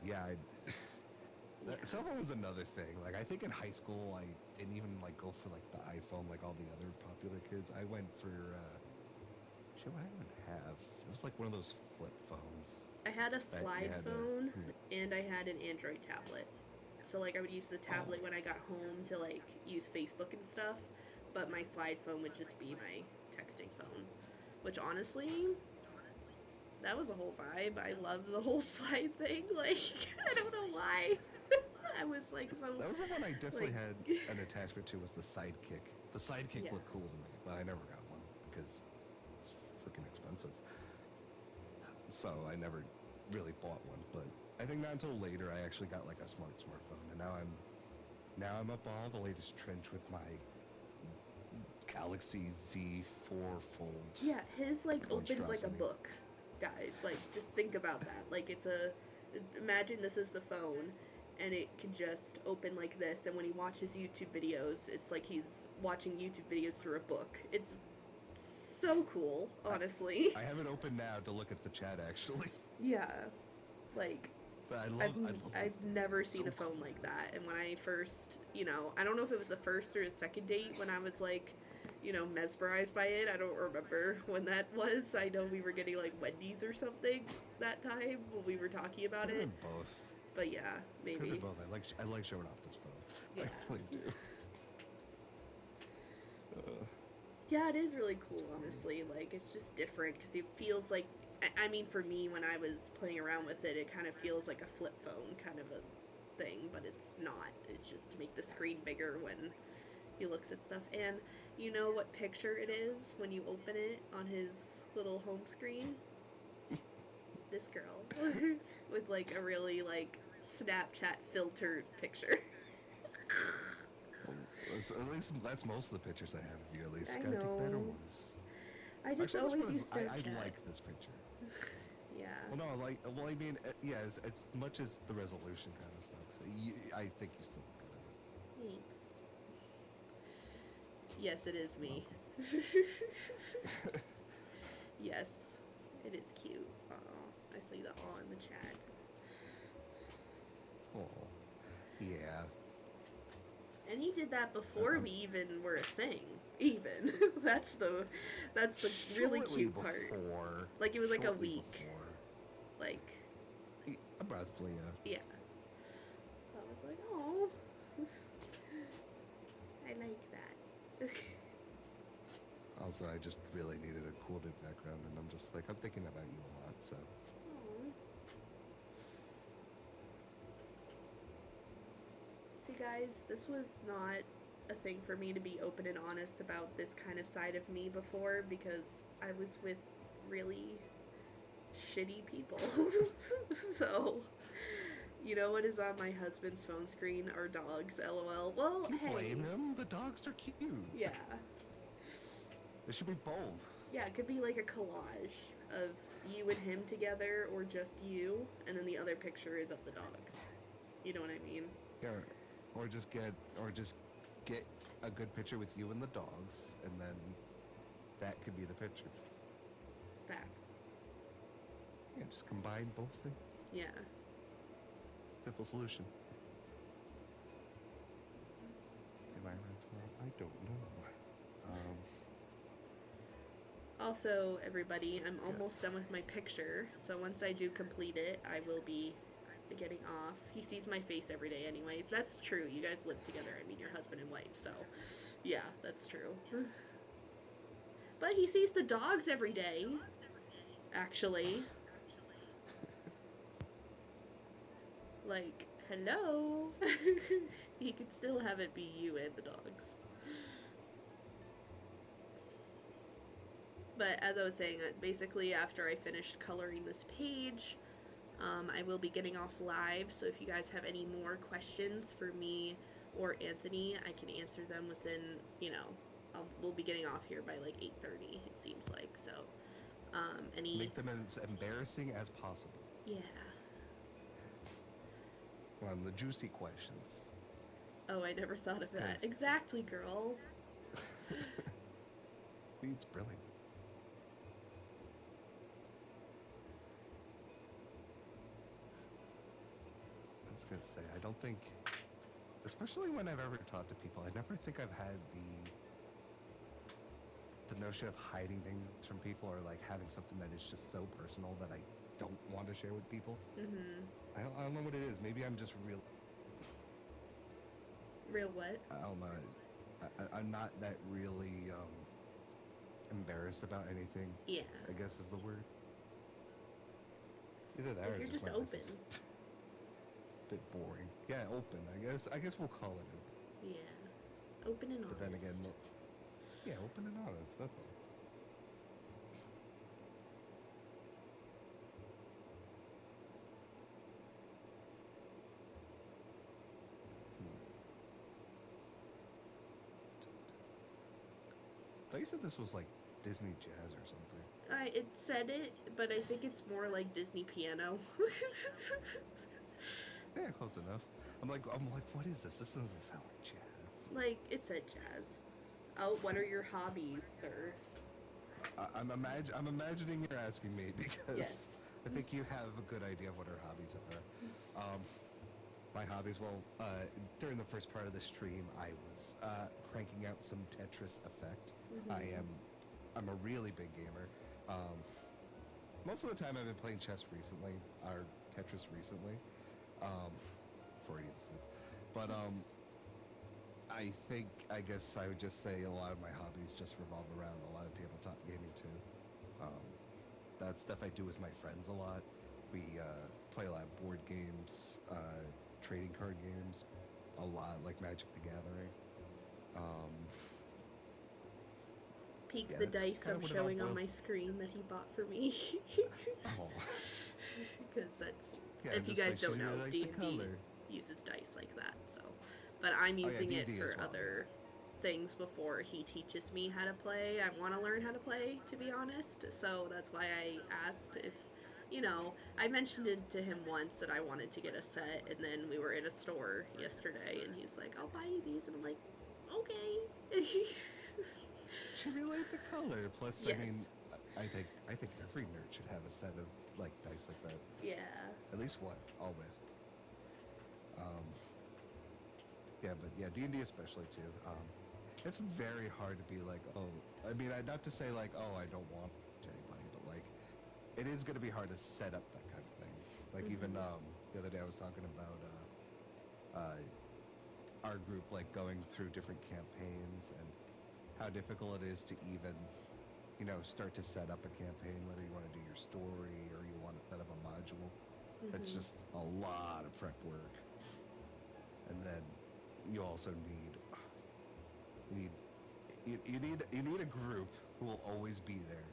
Cell phone was another thing. Like, I think in high school, I didn't even, like, go for, like, the iPhone like all the other popular kids. I went for, what did I even have? It was like one of those flip phones. I had a slide phone, and I had an Android tablet. So, like, I would use the tablet when I got home to, like, use Facebook and stuff, but my slide phone would just be my texting phone, which, honestly, that was a whole vibe. I loved the whole slide thing. Like, I don't know why. I was, like, so... That was the one I definitely had an attachment to, was the Sidekick. The Sidekick looked cool to me, but I never got one, because it's freaking expensive. So I never really bought one, but I think not until later I actually got, like, a smartphone, and now I'm up all the latest trend with my Galaxy Z 4 Fold. Yeah, his, like, opens like a book, guys. Like, just think about that. Like, imagine this is the phone, and it can just open like this, and when he watches YouTube videos, it's like he's watching YouTube videos through a book. It's so cool, honestly. I have it open now to look at the chat, actually. Yeah, like, but I've never seen a phone like that, and when I first, you know, I don't know if it was the first or the second date when I was, like, you know, mesmerized by it. I don't remember when that was. I know we were getting, like, Wendy's or something that time when we were talking about it. Both. But yeah, maybe. Both. I like showing off this phone. Yeah. I really do. Yeah, it is really cool, honestly. Like, it's just different because it feels like, I mean, for me, when I was playing around with it, it kind of feels like a flip phone kind of a thing, but it's not. It's just to make the screen bigger when he looks at stuff. And you know what picture it is when you open it on his little home screen? This girl. With, like, a really, like, Snapchat filtered picture. Well, at least that's most of the pictures I have of you, at least. I Gotta know. take better ones. I just always use Snapchat. I like this picture. Yeah. Well, no, I mean, yeah, as much as the resolution kind of sucks, I think you still look good. Thanks. Yes, it is me. Yes, it is cute. I see the aw in the chat. Oh, yeah. And he did that before we even were a thing. Even that's the really cute part. Like it was like a week. Before. Like abruptly, yeah. So I was like, oh, I like that. Also, I just really needed a cool new background, and I'm just like, I'm thinking about you a lot, so. Aww. See, guys, this was not a thing for me to be open and honest about this kind of side of me before, because I was with really shitty people. So, you know what is on my husband's phone screen are dogs, lol. Well, hey. Blame him? The dogs are cute. Yeah. It should be both. Yeah, it could be like a collage of you and him together, or just you, and then the other picture is of the dogs. You know what I mean? Yeah, or just get a good picture with you and the dogs, and then that could be the picture. Facts. Yeah, just combine both things. Yeah. Simple solution. Environmental, I don't know. Also, everybody, I'm almost done with my picture, so once I do complete it, I will be getting off. He sees my face every day anyways. That's true. You guys live together. I mean, you're husband and wife, so yeah, that's true. But he sees the dogs every day, actually. Like, hello. He could still have it be you and the dogs. But as I was saying, basically after I finished coloring this page, I will be getting off live, so if you guys have any more questions for me or Anthony, I can answer them within, you know, we'll be getting off here by like 8:30, it seems like, so, Make them as embarrassing as possible. Yeah. The juicy questions. Oh, I never thought of that. Exactly, girl. It's brilliant. I was gonna say, I don't think, especially when I've ever taught to people, I never think I've had the notion of hiding things from people, or like having something that is just so personal that I don't want to share with people. Mm-hmm. I don't know what it is. Maybe I'm just real. Real what? I don't know. I'm not that really embarrassed about anything. Yeah. I guess is the word. Either that, or you're just open. Bit boring. Yeah, open. I guess we'll call it open. Yeah. Open and honest. But then again, yeah, open and honest. That's all. I thought you said this was like Disney jazz or something. It said it, but I think it's more like Disney piano. Yeah, close enough. I'm like, what is this? This doesn't sound like jazz. Like, it said jazz. Oh, what are your hobbies, sir? I'm imagining you're asking me, because yes. I think you have a good idea of what our hobbies are. My hobbies, well, during the first part of the stream, I was cranking out some Tetris Effect. Mm-hmm. I'm a really big gamer. Most of the time I've been playing chess recently, or Tetris recently. Freudian slip. But I guess I would just say a lot of my hobbies just revolve around a lot of tabletop gaming too. That's stuff I do with my friends a lot. We play a lot of board games, trading card games, a lot, like Magic the Gathering. Peek the dice I'm showing on my screen that he bought for me. Because that's, if you guys don't know, like D&D uses dice like that, so. But I'm using it for other things before he teaches me how to play. I want to learn how to play, to be honest, so that's why I asked if you know, I mentioned it to him once that I wanted to get a set, and then we were in a store yesterday, and he's like, "I'll buy you these," and I'm like, "Okay." Simulate the color. Plus, Yes. I mean, I think every nerd should have a set of like dice like that. Yeah. At least one, always. Um, yeah, but yeah, D&D especially too. It's very hard to be like, oh, I mean, not to say like, oh, I don't want to anybody, but like, it is going to be hard to set up that kind of thing. Like even the other day I was talking about our group like going through different campaigns and how difficult it is to even, you know, start to set up a campaign, whether you want to do your story or you want to set up a module. That's just a lot of prep work. And then you also you need a group who will always be there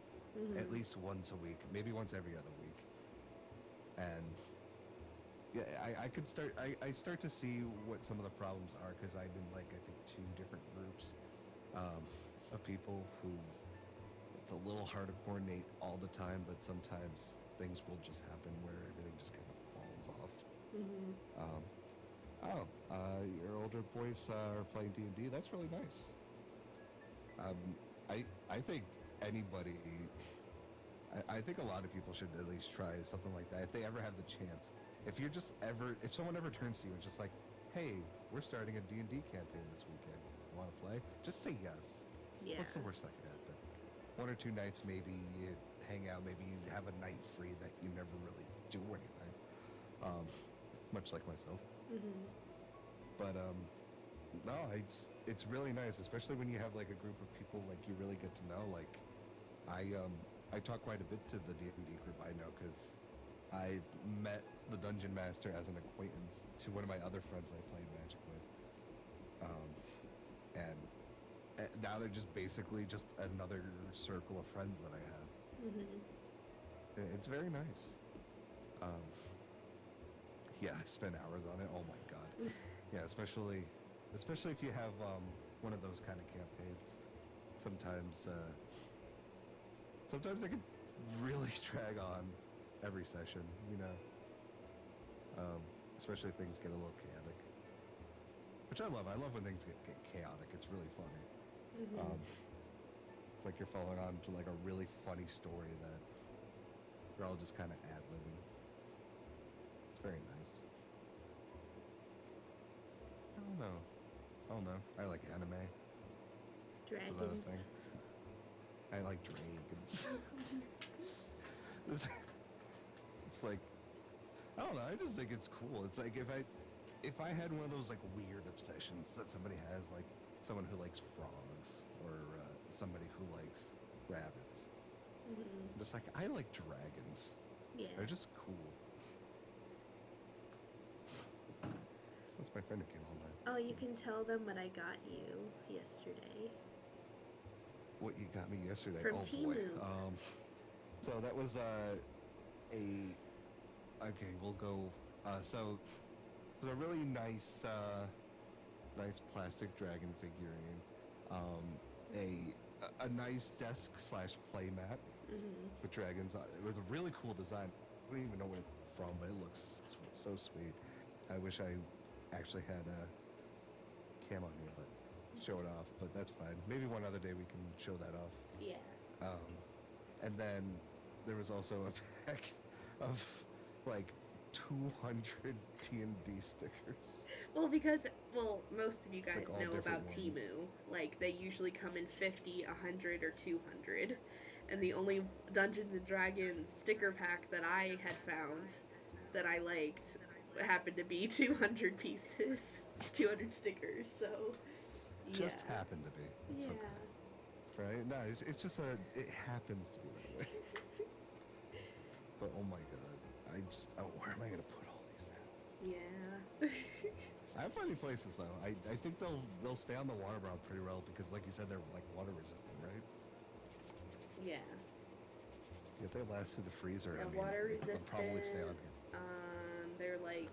at least once a week, maybe once every other week. And yeah, I could start I start to see what some of the problems are, because I'm in like I think 2 different groups of people who it's a little hard to coordinate all the time, but sometimes things will just happen where everything just kind of falls off. Your older boys are playing D&D. That's really nice. I think anybody, I think a lot of people should at least try something like that if they ever have the chance. If someone ever turns to you and just like, hey, we're starting a D&D campaign this weekend. Want to play? Just say yes. Yeah. What's the worst that could happen? 1 or 2 nights, maybe you hang out. Maybe you have a night free that you never really do anything. Much like myself. But no, it's really nice, especially when you have like a group of people like you really get to know. Like I talk quite a bit to the D&D group I know, because I met the Dungeon Master as an acquaintance to one of my other friends I played Magic with. And now they're just basically just another circle of friends that I have. It's very nice. Yeah, I spend hours on it. Oh my god. Yeah, especially if you have one of those kind of campaigns. Sometimes they can really drag on every session, you know. Especially if things get a little chaotic, which I love. I love when things get chaotic. It's really funny. It's like you're following on to like a really funny story that you're all just kind of ad-libbing. It's very nice. I don't know. I like anime. Dragons. That's another thing. I like dragons. It's like, I don't know. I just think it's cool. It's like if I had one of those like weird obsessions that somebody has, like someone who likes frogs or somebody who likes rabbits. I'm just like, I like dragons. Yeah. They're just cool. That's my friend who came home. Oh, you can tell them what I got you yesterday. What you got me yesterday? From Temu. Boy. So that was okay, we'll go. So it was a really nice plastic dragon figurine. A nice desk / play mat with dragons. It was a really cool design. I don't even know where it's from, but it looks so sweet. I wish I actually had a cam on here, but show it off. But that's fine. Maybe one other day we can show that off. Yeah. And then there was also a pack of like 200 D&D stickers. Well, because most of you guys like know about ones. Temu. Like, they usually come in 50, 100, or 200. And the only Dungeons and Dragons sticker pack that I had found that I liked happened to be 200 pieces, 200 stickers. So, yeah. Just happened to be. It's okay. Right? No, it's just it happens to be that way. But oh my god, where am I gonna put all these now? Yeah. I have funny places though. I think they'll stay on the water bottle pretty well, because like you said, they're like water resistant, right? Yeah. If they last through the freezer, Yeah, I mean, water they'll resistant. probably stay on here. They're like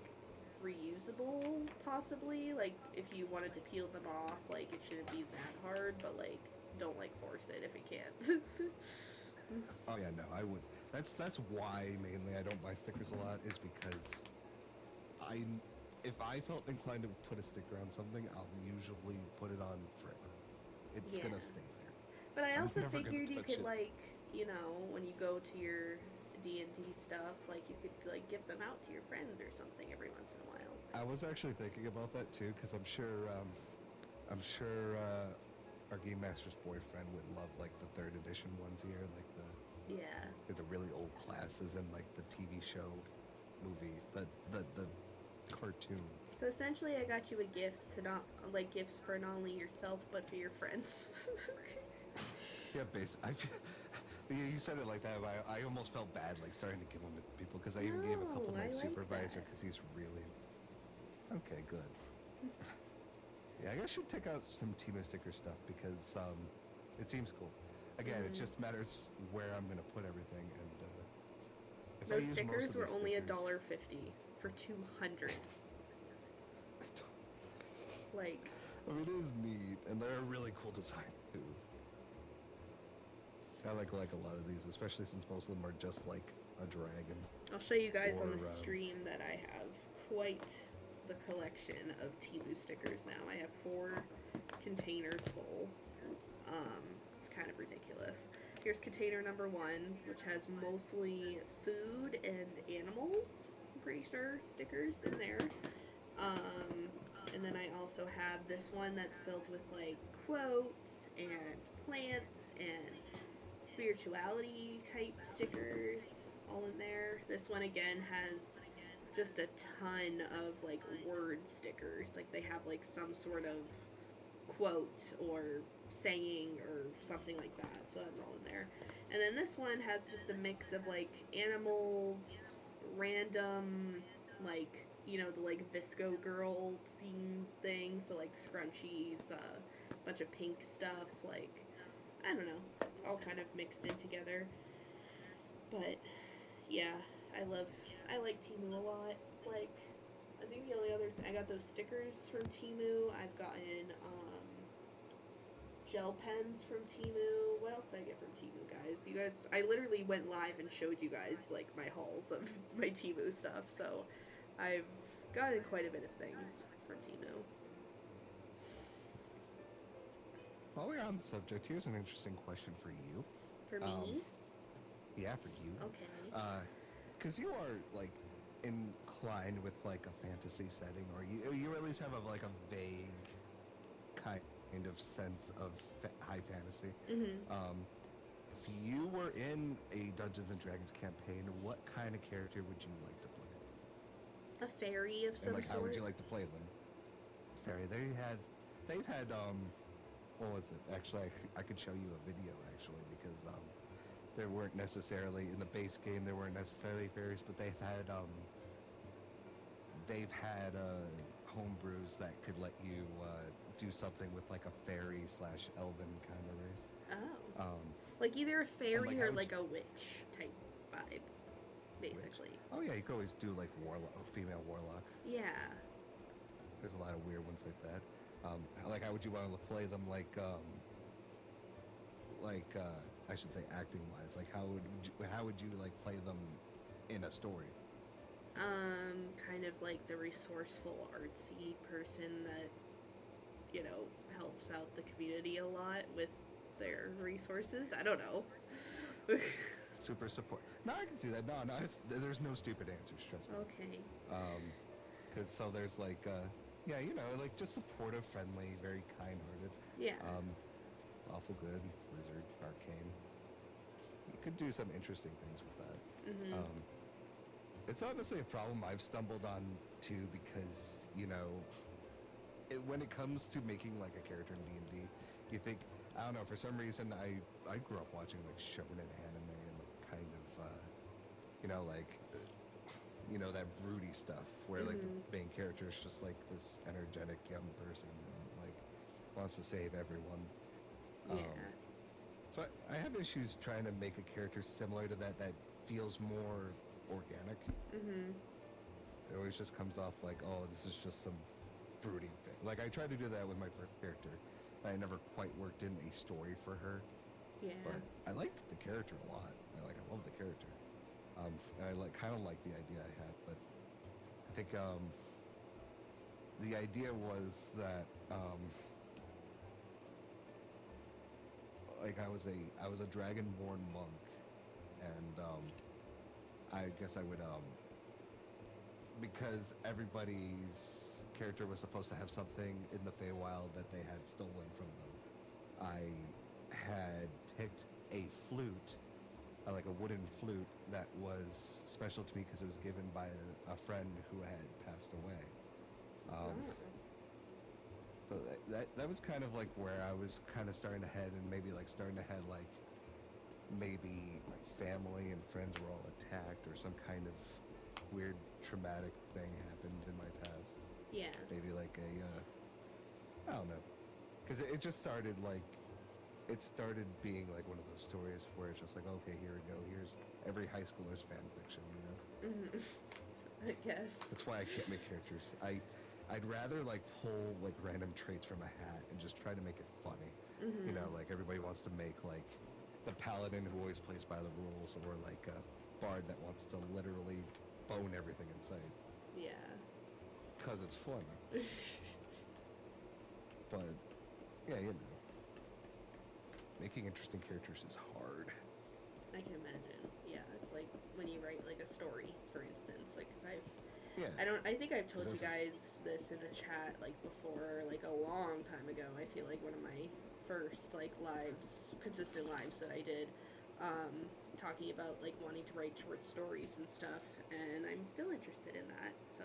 reusable, possibly. Like, if you wanted to peel them off, like, it shouldn't be that hard, but like, don't like force it if it can't. Oh yeah, no, I would. That's why mainly I don't buy stickers a lot, is because I if I felt inclined to put a sticker on something, I'll usually put it on forever. It's Yeah. gonna stay there. But I I'm also never gonna figured you touch could it. like, when you go to your D&D stuff, like you could like give them out to your friends or something every once in a while. I was actually thinking about that too, because I'm sure our game master's boyfriend would love like the third edition ones here, like Yeah. the really old classes and like the TV show, movie, the cartoon. So essentially, I got you a gift to not like gifts for not only yourself but for your friends. Yeah, yeah, you said it like that. But I almost felt bad like starting to give them to people because I even gave a couple No, to my I like supervisor that. because he's really okay. Good. Yeah, I guess I should take out some Timo sticker stuff because it seems cool. Again, it Mhm. just matters where I'm gonna put everything, and if I Those use most stickers of were these only stickers, $1.50 for 200. Like, I mean, it is neat, and they're a really cool design too. I like a lot of these, especially since most of them are just like a dragon. I'll show you guys on Or the stream that I have quite the collection of Temu stickers now. I have 4 containers full. It's kind of ridiculous. Here's container number 1, which has mostly food and animals, I'm pretty sure, stickers in there. And then I also have this one that's filled with like quotes and plants and spirituality type stickers all in there. This one again has just a ton of like word stickers. Like they have like some sort of quote or saying or something like that. So that's all in there. And then this one has just a mix of like animals, random, like, the like Visco girl theme thing. So like scrunchies, a bunch of pink stuff, like, I don't know, all kind of mixed in together. But yeah, I like Timu a lot. Like, I think the only other I got those stickers from Timu. I've gotten gel pens from Timu. What else did I get from Timu, guys? You guys, I literally went live and showed you guys like my hauls of my Timu stuff. So I've gotten quite a bit of things from Timu. while we're on the subject, here's an interesting question for you. For me, Yeah, for you. okay. Because you are like inclined with like a fantasy setting, or you at least have like a vague kind of sense of high fantasy. Mhm. If you were in a Dungeons and Dragons campaign, what kind of character would you like to play? A fairy of And some like, how would sort. you like to play them? Fairy. They've had what was it? Actually, I could show you a video actually because there weren't necessarily in the base game. There weren't necessarily fairies, but they've had homebrews that could let you do something with like a fairy slash elven kind of race. Oh. Um, Like either a and fairy like or how would like a witch type vibe, Witch? basically. Oh yeah, you could always do like female warlock. Yeah. There's a lot of weird ones like that. Like how would you want to play them I should say acting wise, like how would you like play them in a story? Kind of like the resourceful, artsy person that, helps out the community a lot with their resources. I don't know. Super support. No, I can see that. No, there's no stupid answers. Trust me. Okay. Because so there's like yeah, like just supportive, friendly, very kind-hearted. Yeah. Awful good, wizard, arcane. You could do some interesting things with that. Mhm. It's honestly a problem I've stumbled on too because when it comes to making like a character in D&D, you think I don't know, for some reason I grew up watching like shonen anime and kind of like that broody stuff where like the main character is just like this energetic young person and like wants to save everyone. Yeah. So I have issues trying to make a character similar to that feels more organic. Mhm. It always just comes off like, oh, this is just some brooding thing. Like I tried to do that with my first character. I never quite worked in a story for her, Yeah. but I liked the character a lot. I love the character. And I kind of like the idea I had, but I think the idea was that like I was a dragonborn monk, and I guess I would because everybody's character was supposed to have something in the Feywild that they had stolen from them. I had picked a flute, like a wooden flute that was special to me because it was given by a friend who had passed away. Um, Oh. so that was kind of like where I was kind of starting to head, and maybe like starting to head like maybe my family and friends were all attacked or some kind of weird traumatic thing happened in my past. Yeah. Maybe like a I don't know, because it just started like it started being like one of those stories where it's just like, okay, here we go, here's every high schooler's fan fiction, you know. Mhm. I guess. That's why I can't make characters. I'd rather like pull like random traits from a hat and just try to make it funny. Mhm. You know, like everybody wants to make like the paladin who always plays by the rules, or like a bard that wants to literally bone everything in sight Yeah. because it's fun. But yeah, you know, making interesting characters is hard. I can imagine. Yeah, it's like when you write like a story, for instance. Like, cause Yeah. I think I've told you That's- guys this in the chat like before, like a long time ago. I feel like one of my first like consistent lives that I did, talking about like wanting to write short stories and stuff, and I'm still interested in that. So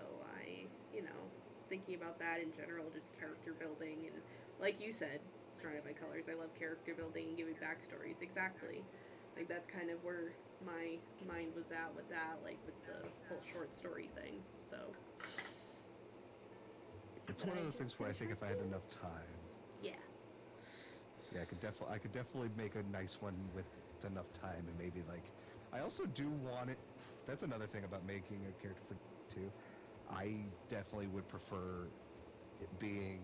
thinking about that in general, just character building, and like you said, surrounded by colors. I love character building and giving backstories. Exactly. Like that's kind of where my mind was at with that, like with the whole short story thing. So It's But one I of those just things where I think finished if I had writing. enough time, yeah. yeah, I could definitely make a nice one with enough time, and maybe like I also do want it. That's another thing about making a character for two. I definitely would prefer it being,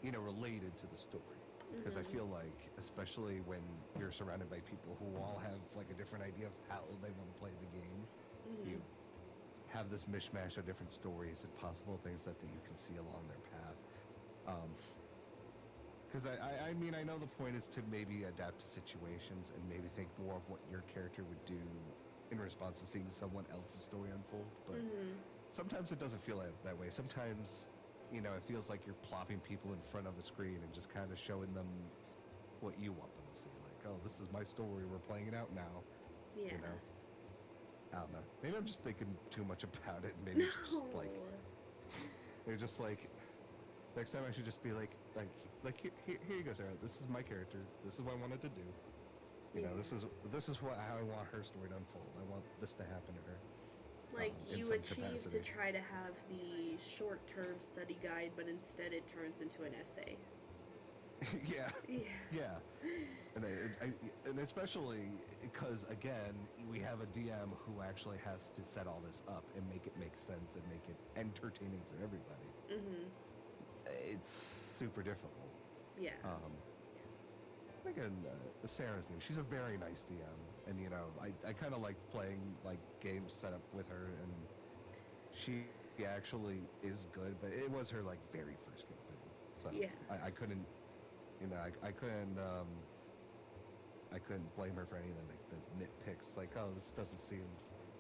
you know, related to the story, because I Mhm. feel like, especially when you're surrounded by people who all have like a different idea of how they want to play the game, you Mhm. have this mishmash of different stories and possible things that you can see along their path. Um, Because I mean, I know the point is to maybe adapt to situations and maybe think more of what your character would do in response to seeing someone else's story unfold, but Mhm. sometimes it doesn't feel that way. Sometimes, you know, it feels like you're plopping people in front of a screen and just kind of showing them what you want them to see. Like, oh, this is my story, we're playing it out now, Yeah. you know? I don't know. Maybe I'm just thinking too much about it, and maybe it's just No. like, they're just like, next time I should just be like, here you go, Sarah. This is my character. This is what I wanted to do. You know, Yeah. this is what how I want her story to unfold. I want this to happen to her. Like In you some achieve to capacity. try to have the short-term study guide, but instead it turns into an essay. Yeah, Yeah. yeah, and especially because again, we have a DM who actually has to set all this up and make it make sense and make it entertaining for everybody. Mhm. It's super difficult. Yeah. Again, Sarah's new. She's a very nice DM, and you know, I kind of like playing like games set up with her, and she actually is good, but it was her like very first campaign, so Yeah. I couldn't, you know, I couldn't blame her for any of the nitpicks, like, oh, this doesn't seem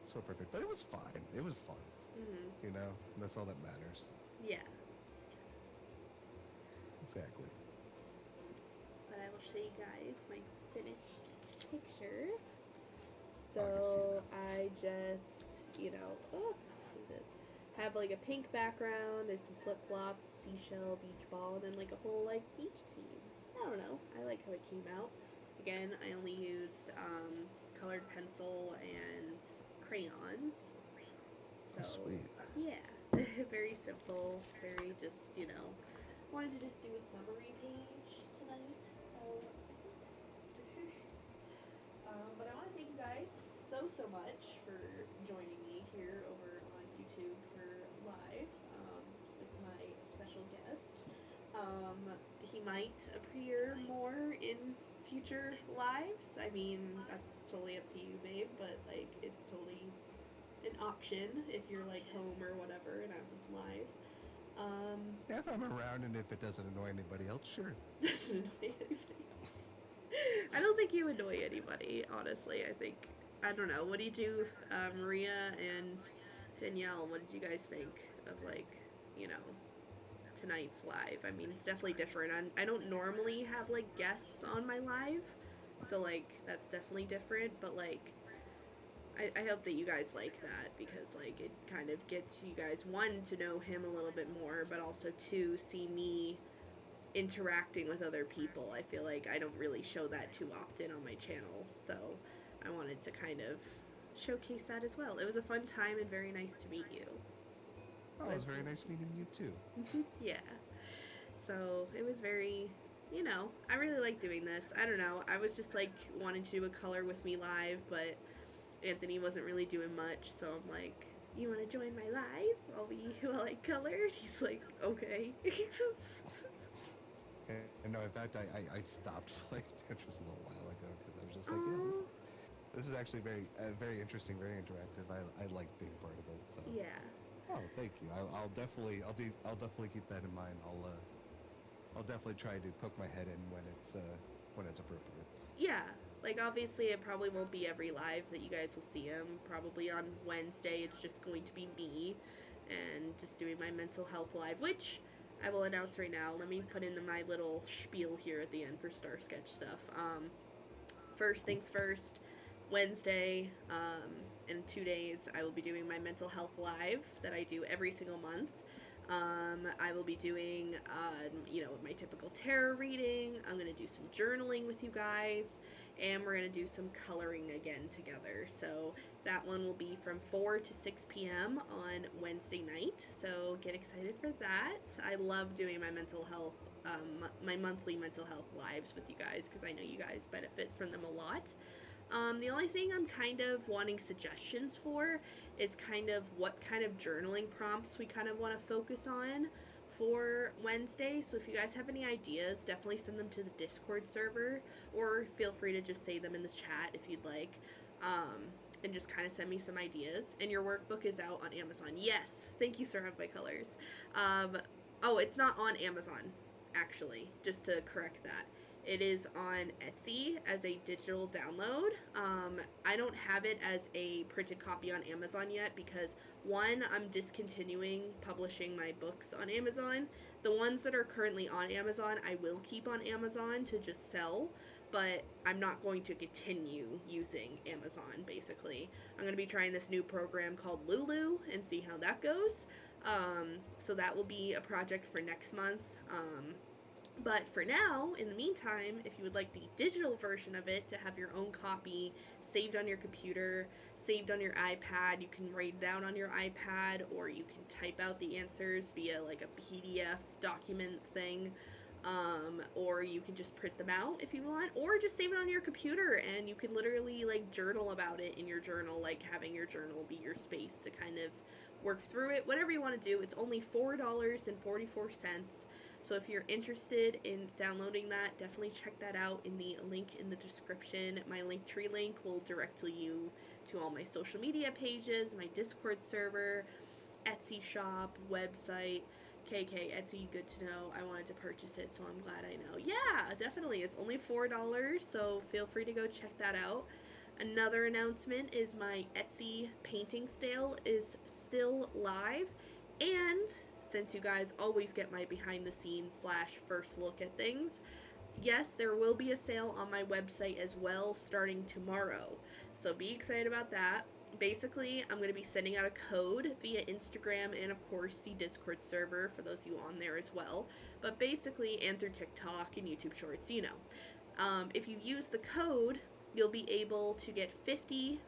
so perfect, but it was fine. It was fun, Mhm. you know. And that's all that matters. Yeah. Exactly. But I will show you guys my finished picture. Oh, I can see So that. I just, oh Jesus, have like a pink background. There's some flip flops, seashell, beach ball, and then like a whole like beach scene. I don't know. I like how it came out. Again, I only used colored pencil and crayons. So Oh, sweet. yeah, very simple. Very just wanted to just do a summary page tonight. So but I want to thank you guys so much for joining me here over on YouTube for live with my special guest. he might appear more in future lives. I mean, that's totally up to you, babe, but like it's totally an option if you're like home or whatever and I'm live. Yeah, if I'm around and if it doesn't annoy anybody else, sure. Doesn't annoy anybody else. I don't think you annoy anybody, honestly. I don't know. What did you, Maria and Danielle, what did you guys think of, like, tonight's live? I mean, it's definitely different. I don't normally have, like, guests on my live, so, like, that's definitely different, but, like, I hope that you guys like that because, like, it kind of gets you guys, one, to know him a little bit more, but also, two, see me interacting with other people. I feel like I don't really show that too often on my channel, so I wanted to kind of showcase that as well. It was a fun time and very nice to meet you. Oh, it was very nice meeting you too. Yeah. So it was very, I really like doing this. I don't know. I was just like wanting to do a color with me live, but Anthony wasn't really doing much, so I'm like, you want to join my live while I color? And he's like, okay. And no, in fact, I stopped playing Tetris a little while ago because I was just like, yeah, this is actually very interesting, very interactive. I like being part of it. So yeah. Oh, thank you. I'll definitely keep that in mind. I'll definitely try to poke my head in when it's appropriate. Yeah. Like, obviously, it probably won't be every live that you guys will see him. Probably on Wednesday, it's just going to be me and just doing my mental health live, which I will announce right now. Let me put in my little spiel here at the end for Star Sketch stuff. First things first, Wednesday, in 2 days, I will be doing my mental health live that I do every single month. I will be doing, my typical tarot reading. I'm going to do some journaling with you guys, and we're going to do some coloring again together. So that one will be from 4 to 6 p.m. on Wednesday night. So get excited for that. I love doing my mental health, my monthly mental health lives with you guys because I know you guys benefit from them a lot. The only thing I'm kind of wanting suggestions for is kind of what kind of journaling prompts we kind of want to focus on for Wednesday. So if you guys have any ideas, definitely send them to the Discord server, or feel free to just say them in the chat if you'd like, and just kind of send me some ideas. And your workbook is out on Amazon. Yes, thank you, Sir Have My Colors. Oh, it's not on Amazon, actually, just to correct that. It is on Etsy as a digital download. I don't have it as a printed copy on Amazon yet because, one, I'm discontinuing publishing my books on Amazon. The ones that are currently on Amazon, I will keep on Amazon to just sell, but I'm not going to continue using Amazon, basically. I'm going to be trying this new program called Lulu and see how that goes. So that will be a project for next month. But for now, in the meantime, if you would like the digital version of it to have your own copy saved on your computer, saved on your iPad, you can write it down on your iPad, or you can type out the answers via like a PDF document thing, or you can just print them out if you want, or just save it on your computer and you can literally like journal about it in your journal, like having your journal be your space to kind of work through it, whatever you want to do. It's only $4.44. So if you're interested in downloading that, definitely check that out in the link in the description. My Linktree link will direct you to all my social media pages, my Discord server, Etsy shop, website, KK, Etsy, good to know. I wanted to purchase it, so I'm glad I know. Yeah, definitely. It's only $4, so feel free to go check that out. Another announcement is my Etsy painting sale is still live, and since you guys always get my behind the scenes / first look at things, yes, there will be a sale on my website as well starting tomorrow. So be excited about that. Basically, I'm going to be sending out a code via Instagram and, of course, the Discord server for those of you on there as well. But basically, and through TikTok and YouTube Shorts, if you use the code, you'll be able to get 50%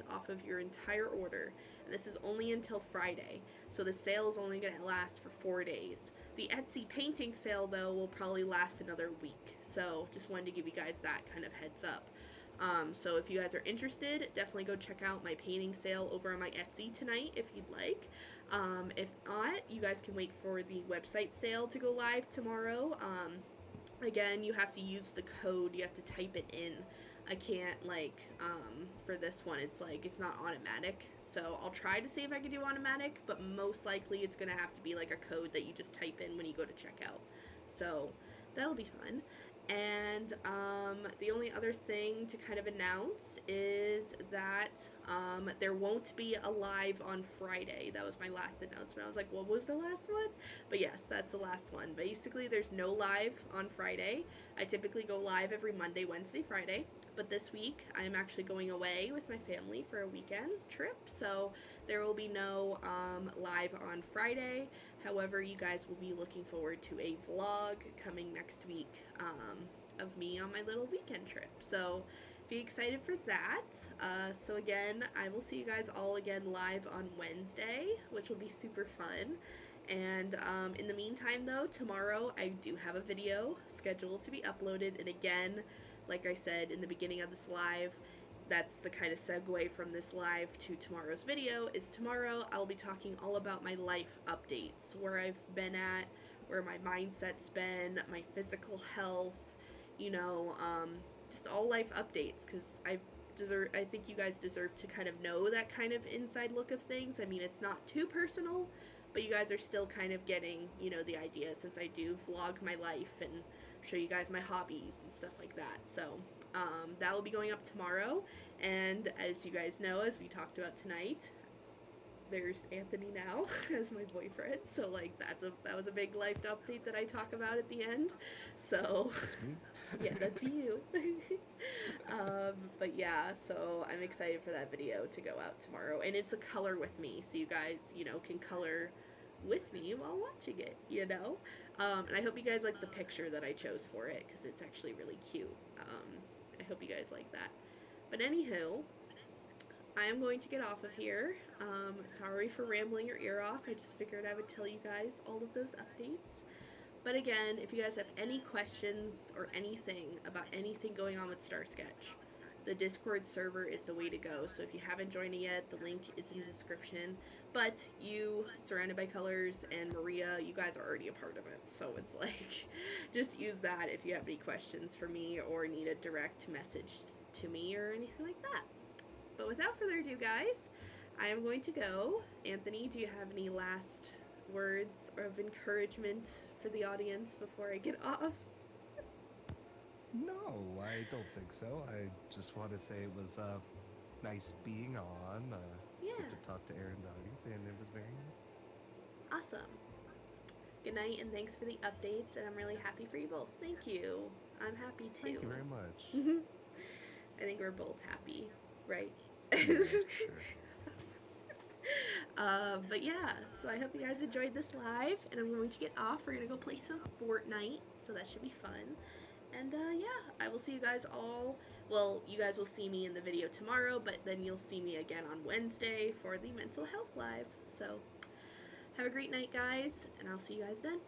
off of your entire order. And this is only until Friday. So the sale is only going to last for 4 days. The Etsy painting sale, though, will probably last another week. So just wanted to give you guys that kind of heads up. So if you guys are interested, definitely go check out my painting sale over on my Etsy tonight if you'd like. If not, you guys can wait for the website sale to go live tomorrow. Again, you have to use the code, you have to type it in. I can't, for this one, it's not automatic. So I'll try to see if I can do automatic, but most likely it's going to have to be like a code that you just type in when you go to checkout. So that'll be fun. And the only other thing to kind of announce is that there won't be a live on Friday. That was my last announcement. I was like, what was the last one? But yes, that's the last one. Basically, there's no live on Friday. I typically go live every Monday, Wednesday, Friday. But this week, I'm actually going away with my family for a weekend trip. So there will be no live on Friday. However, you guys will be looking forward to a vlog coming next week of me on my little weekend trip. So be excited for that. So again, I will see you guys all again live on Wednesday, which will be super fun. And in the meantime though, tomorrow I do have a video scheduled to be uploaded. And again, like I said in the beginning of this live, that's the kind of segue from this live to tomorrow's video, is tomorrow I'll be talking all about my life updates, where I've been at, where my mindset's been, my physical health, you know, just all life updates, because I think you guys deserve to kind of know that kind of inside look of things. I mean, it's not too personal, but you guys are still kind of getting, you know, the idea, since I do vlog my life and show you guys my hobbies and stuff like that. So that will be going up tomorrow, and as you guys know, as we talked about tonight, there's Anthony now as my boyfriend. So like that was a big life update that I talk about at the end. So That's me. yeah, that's you. But yeah, so I'm excited for that video to go out tomorrow, and it's a color with me, so you guys, you know, can color with me while watching it, you know. And I hope you guys like the picture that I chose for it, because it's actually really cute. I hope you guys like that. But anywho, I am going to get off of here. Sorry for rambling your ear off. I just figured I would tell you guys all of those updates. But again, if you guys have any questions or anything about anything going on with Starsketch, the Discord server is the way to go. So if you haven't joined it yet, the link is in the description. But you, Surrounded by Colors, and Maria, you guys are already a part of it. So it's like, just use that if you have any questions for me or need a direct message to me or anything like that. But without further ado, guys, I am going to go. Anthony, do you have any last words of encouragement for the audience before I get off? No, I don't think so. I just want to say it was nice being on. Yeah. Good to talk to Aaron's audience, and it was very nice. Awesome. Good night, and thanks for the updates, and I'm really happy for you both. Thank you. I'm happy too. Thank you very much. I think we're both happy, right? Yeah, sure. But yeah, so I hope you guys enjoyed this live, and I'm going to get off. We're going to go play some Fortnite, so that should be fun. And yeah, I will see you guys all. Well, you guys will see me in the video tomorrow, but then you'll see me again on Wednesday for the mental health live. So have a great night, guys, and I'll see you guys then.